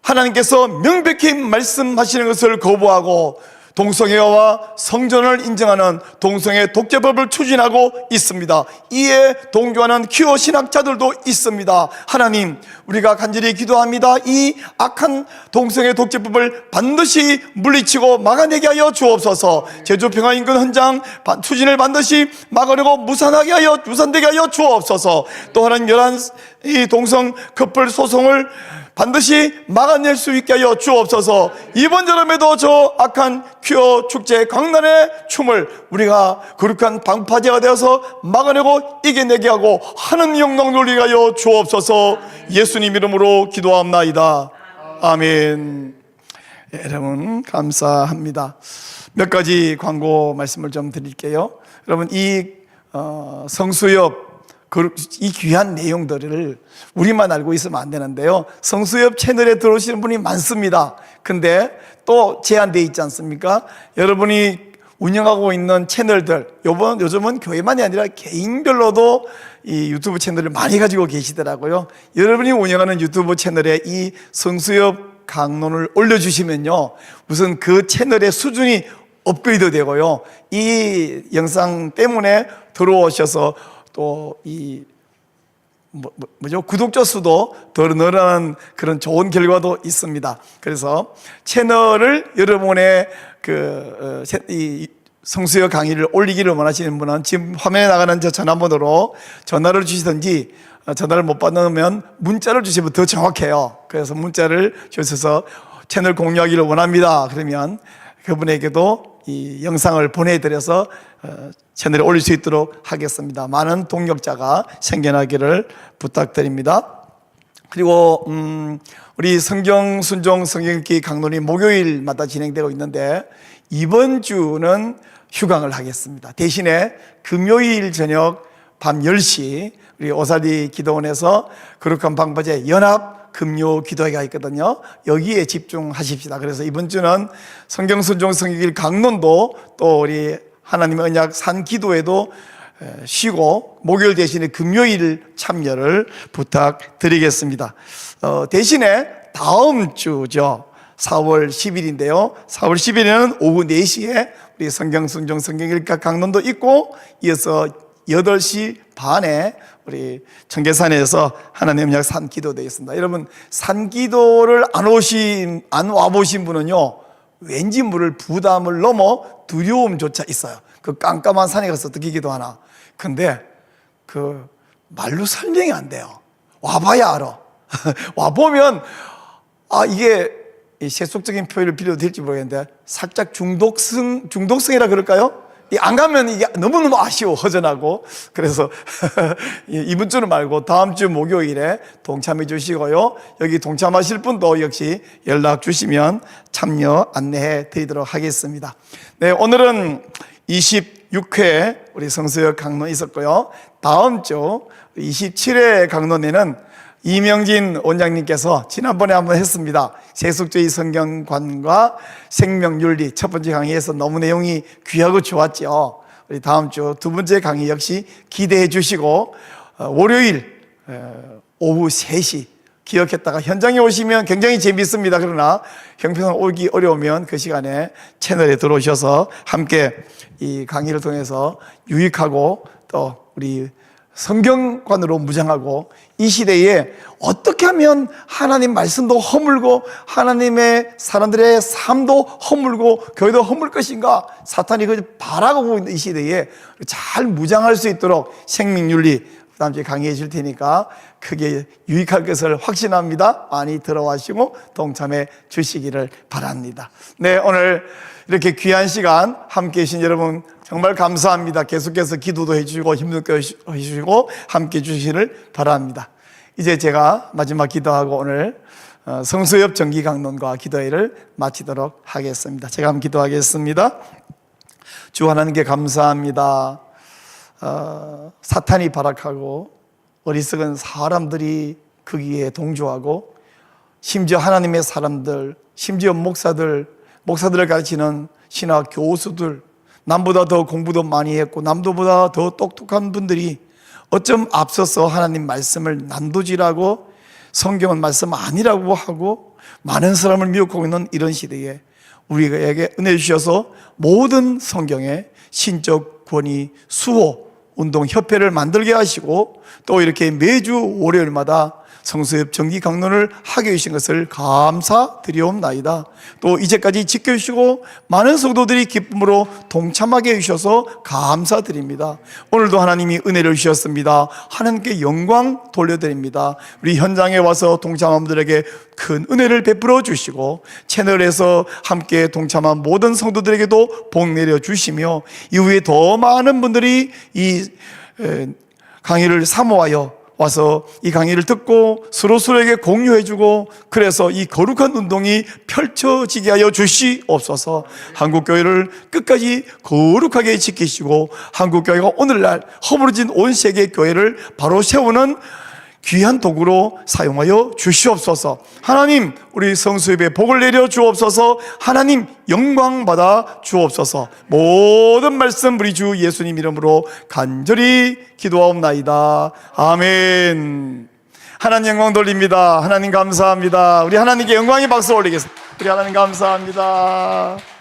하나님께서 명백히 말씀하시는 것을 거부하고 동성애와 성전을 인정하는 동성애 독재법을 추진하고 있습니다. 이에 동조하는 퀴어 신학자들도 있습니다. 하나님, 우리가 간절히 기도합니다. 이 악한 동성애 독재법을 반드시 물리치고 막아내게 하여 주옵소서. 제주 평화인권 헌장 추진을 반드시 막으려고 무산되게 하여 주옵소서. 또 하나님, 11 동성 커플 소송을 반드시 막아낼 수 있게 하여 주옵소서. 이번 여름에도 저 악한 퀴어 축제 강단의 춤을 우리가 거룩한 방파제가 되어서 막아내고 이겨내게 하고 하는 영광 돌리게 하여 주옵소서. 예수님 이름으로 기도합나이다. 아멘. 여러분 감사합니다. 몇 가지 광고 말씀을 좀 드릴게요. 여러분 이 성수협 이 귀한 내용들을 우리만 알고 있으면 안 되는데요. 성수협 채널에 들어오시는 분이 많습니다. 근데 또 제한되어 있지 않습니까? 여러분이 운영하고 있는 채널들, 요즘은 교회만이 아니라 개인별로도 이 유튜브 채널을 많이 가지고 계시더라고요. 여러분이 운영하는 유튜브 채널에 이 성수협 강론을 올려주시면요, 우선 그 채널의 수준이 업그레이드 되고요, 이 영상 때문에 들어오셔서 또 구독자 수도 더 늘어나는 그런 좋은 결과도 있습니다. 그래서 채널을 여러분의 성수여 강의를 올리기를 원하시는 분은 지금 화면에 나가는 저 전화번호로 전화를 주시든지, 전화를 못 받으면 문자를 주시면 더 정확해요. 그래서 문자를 주셔서 채널 공유하기를 원합니다. 그러면 그분에게도 이 영상을 보내드려서 채널에 올릴 수 있도록 하겠습니다. 많은 동역자가 생겨나기를 부탁드립니다. 그리고 우리 성경 순종 성경 읽기 강론이 목요일마다 진행되고 있는데, 이번 주는 휴강을 하겠습니다. 대신에 금요일 저녁 밤 10시 우리 오사리 기도원에서 거룩한 방파제 연합 금요 기도회가 있거든요. 여기에 집중하십시다. 그래서 이번 주는 성경 순종 성경 읽기 강론도 또 우리 하나님의 언약 산 기도회도 쉬고 목요일 대신에 금요일 참여를 부탁드리겠습니다. 대신에 다음 주죠. 4월 10일인데요. 4월 10일에는 오후 4시에 우리 성경 순종 성경 읽기 강론도 있고, 이어서 8시 반에 우리 청계산에서 하나님 언약 산 기도도 있습니다. 여러분, 산 기도를 안 와보신 분은요, 왠지 모를 부담을 넘어 두려움조차 있어요. 그 깜깜한 산에 가서 어떻게 기도하나. 근데 그 말로 설명이 안 돼요. 와봐야 알아. 와보면 이게 세속적인 표현을 빌려도 될지 모르겠는데 살짝 중독성이라 그럴까요? 안 가면 이게 너무너무 아쉬워, 허전하고. 그래서 이번 주는 말고 다음 주 목요일에 동참해 주시고요. 여기 동참하실 분도 역시 연락 주시면 참여 안내해 드리도록 하겠습니다. 네, 오늘은 26회 우리 성수역 강론 있었고요. 다음 주 27회 강론에는 이명진 원장님께서 지난번에 한번 했습니다. 세속주의 성경관과 생명윤리 첫 번째 강의에서 너무 내용이 귀하고 좋았죠. 우리 다음 주 두 번째 강의 역시 기대해 주시고, 월요일 오후 3시 기억했다가 현장에 오시면 굉장히 재미있습니다. 그러나 형평성 오기 어려우면 그 시간에 채널에 들어오셔서 함께 이 강의를 통해서 유익하고 또 우리 성경관으로 무장하고, 이 시대에 어떻게 하면 하나님 말씀도 허물고 하나님의 사람들의 삶도 허물고 교회도 허물 것인가, 사탄이 그 바라고 있는 이 시대에 잘 무장할 수 있도록 생명윤리 다음 주에 강의해 줄 테니까 크게 유익할 것을 확신합니다. 많이 들어와시고 동참해 주시기를 바랍니다. 네, 오늘 이렇게 귀한 시간 함께 해주신 여러분 정말 감사합니다. 계속해서 기도도 해주시고 힘도 해주시고 함께 해주시기를 바랍니다. 이제 제가 마지막 기도하고 오늘 성수협 정기강론과 기도회를 마치도록 하겠습니다. 제가 한번 기도하겠습니다. 주 하나님께 감사합니다. 사탄이 발악하고 어리석은 사람들이 거기에 동조하고, 심지어 하나님의 사람들, 심지어 목사들을 가르치는 신학 교수들, 남보다 더 공부도 많이 했고 남보다 더 똑똑한 분들이 어쩜 앞서서 하나님 말씀을 난도질하고 성경은 말씀 아니라고 하고 많은 사람을 미혹하고 있는 이런 시대에 우리에게 은혜 주셔서 모든 성경에 신적 권위 수호 운동 협회를 만들게 하시고, 또 이렇게 매주 월요일마다 성수협 정기 강론을 하게 해주신 것을 감사드리옵나이다. 또 이제까지 지켜주시고 많은 성도들이 기쁨으로 동참하게 해주셔서 감사드립니다. 오늘도 하나님이 은혜를 주셨습니다. 하나님께 영광 돌려드립니다. 우리 현장에 와서 동참한 분들에게 큰 은혜를 베풀어 주시고, 채널에서 함께 동참한 모든 성도들에게도 복 내려 주시며, 이후에 더 많은 분들이 이 강의를 사모하여 와서 이 강의를 듣고 서로에게 공유해주고, 그래서 이 거룩한 운동이 펼쳐지게 하여 주시옵소서. 한국교회를 끝까지 거룩하게 지키시고 한국교회가 오늘날 허물어진 온 세계 교회를 바로 세우는 귀한 도구로 사용하여 주시옵소서. 하나님, 우리 성수협에 복을 내려 주옵소서. 하나님, 영광 받아 주옵소서. 모든 말씀 우리 주 예수님 이름으로 간절히 기도하옵나이다. 아멘. 하나님 영광 돌립니다. 하나님 감사합니다. 우리 하나님께 영광의 박수 올리겠습니다. 우리 하나님 감사합니다.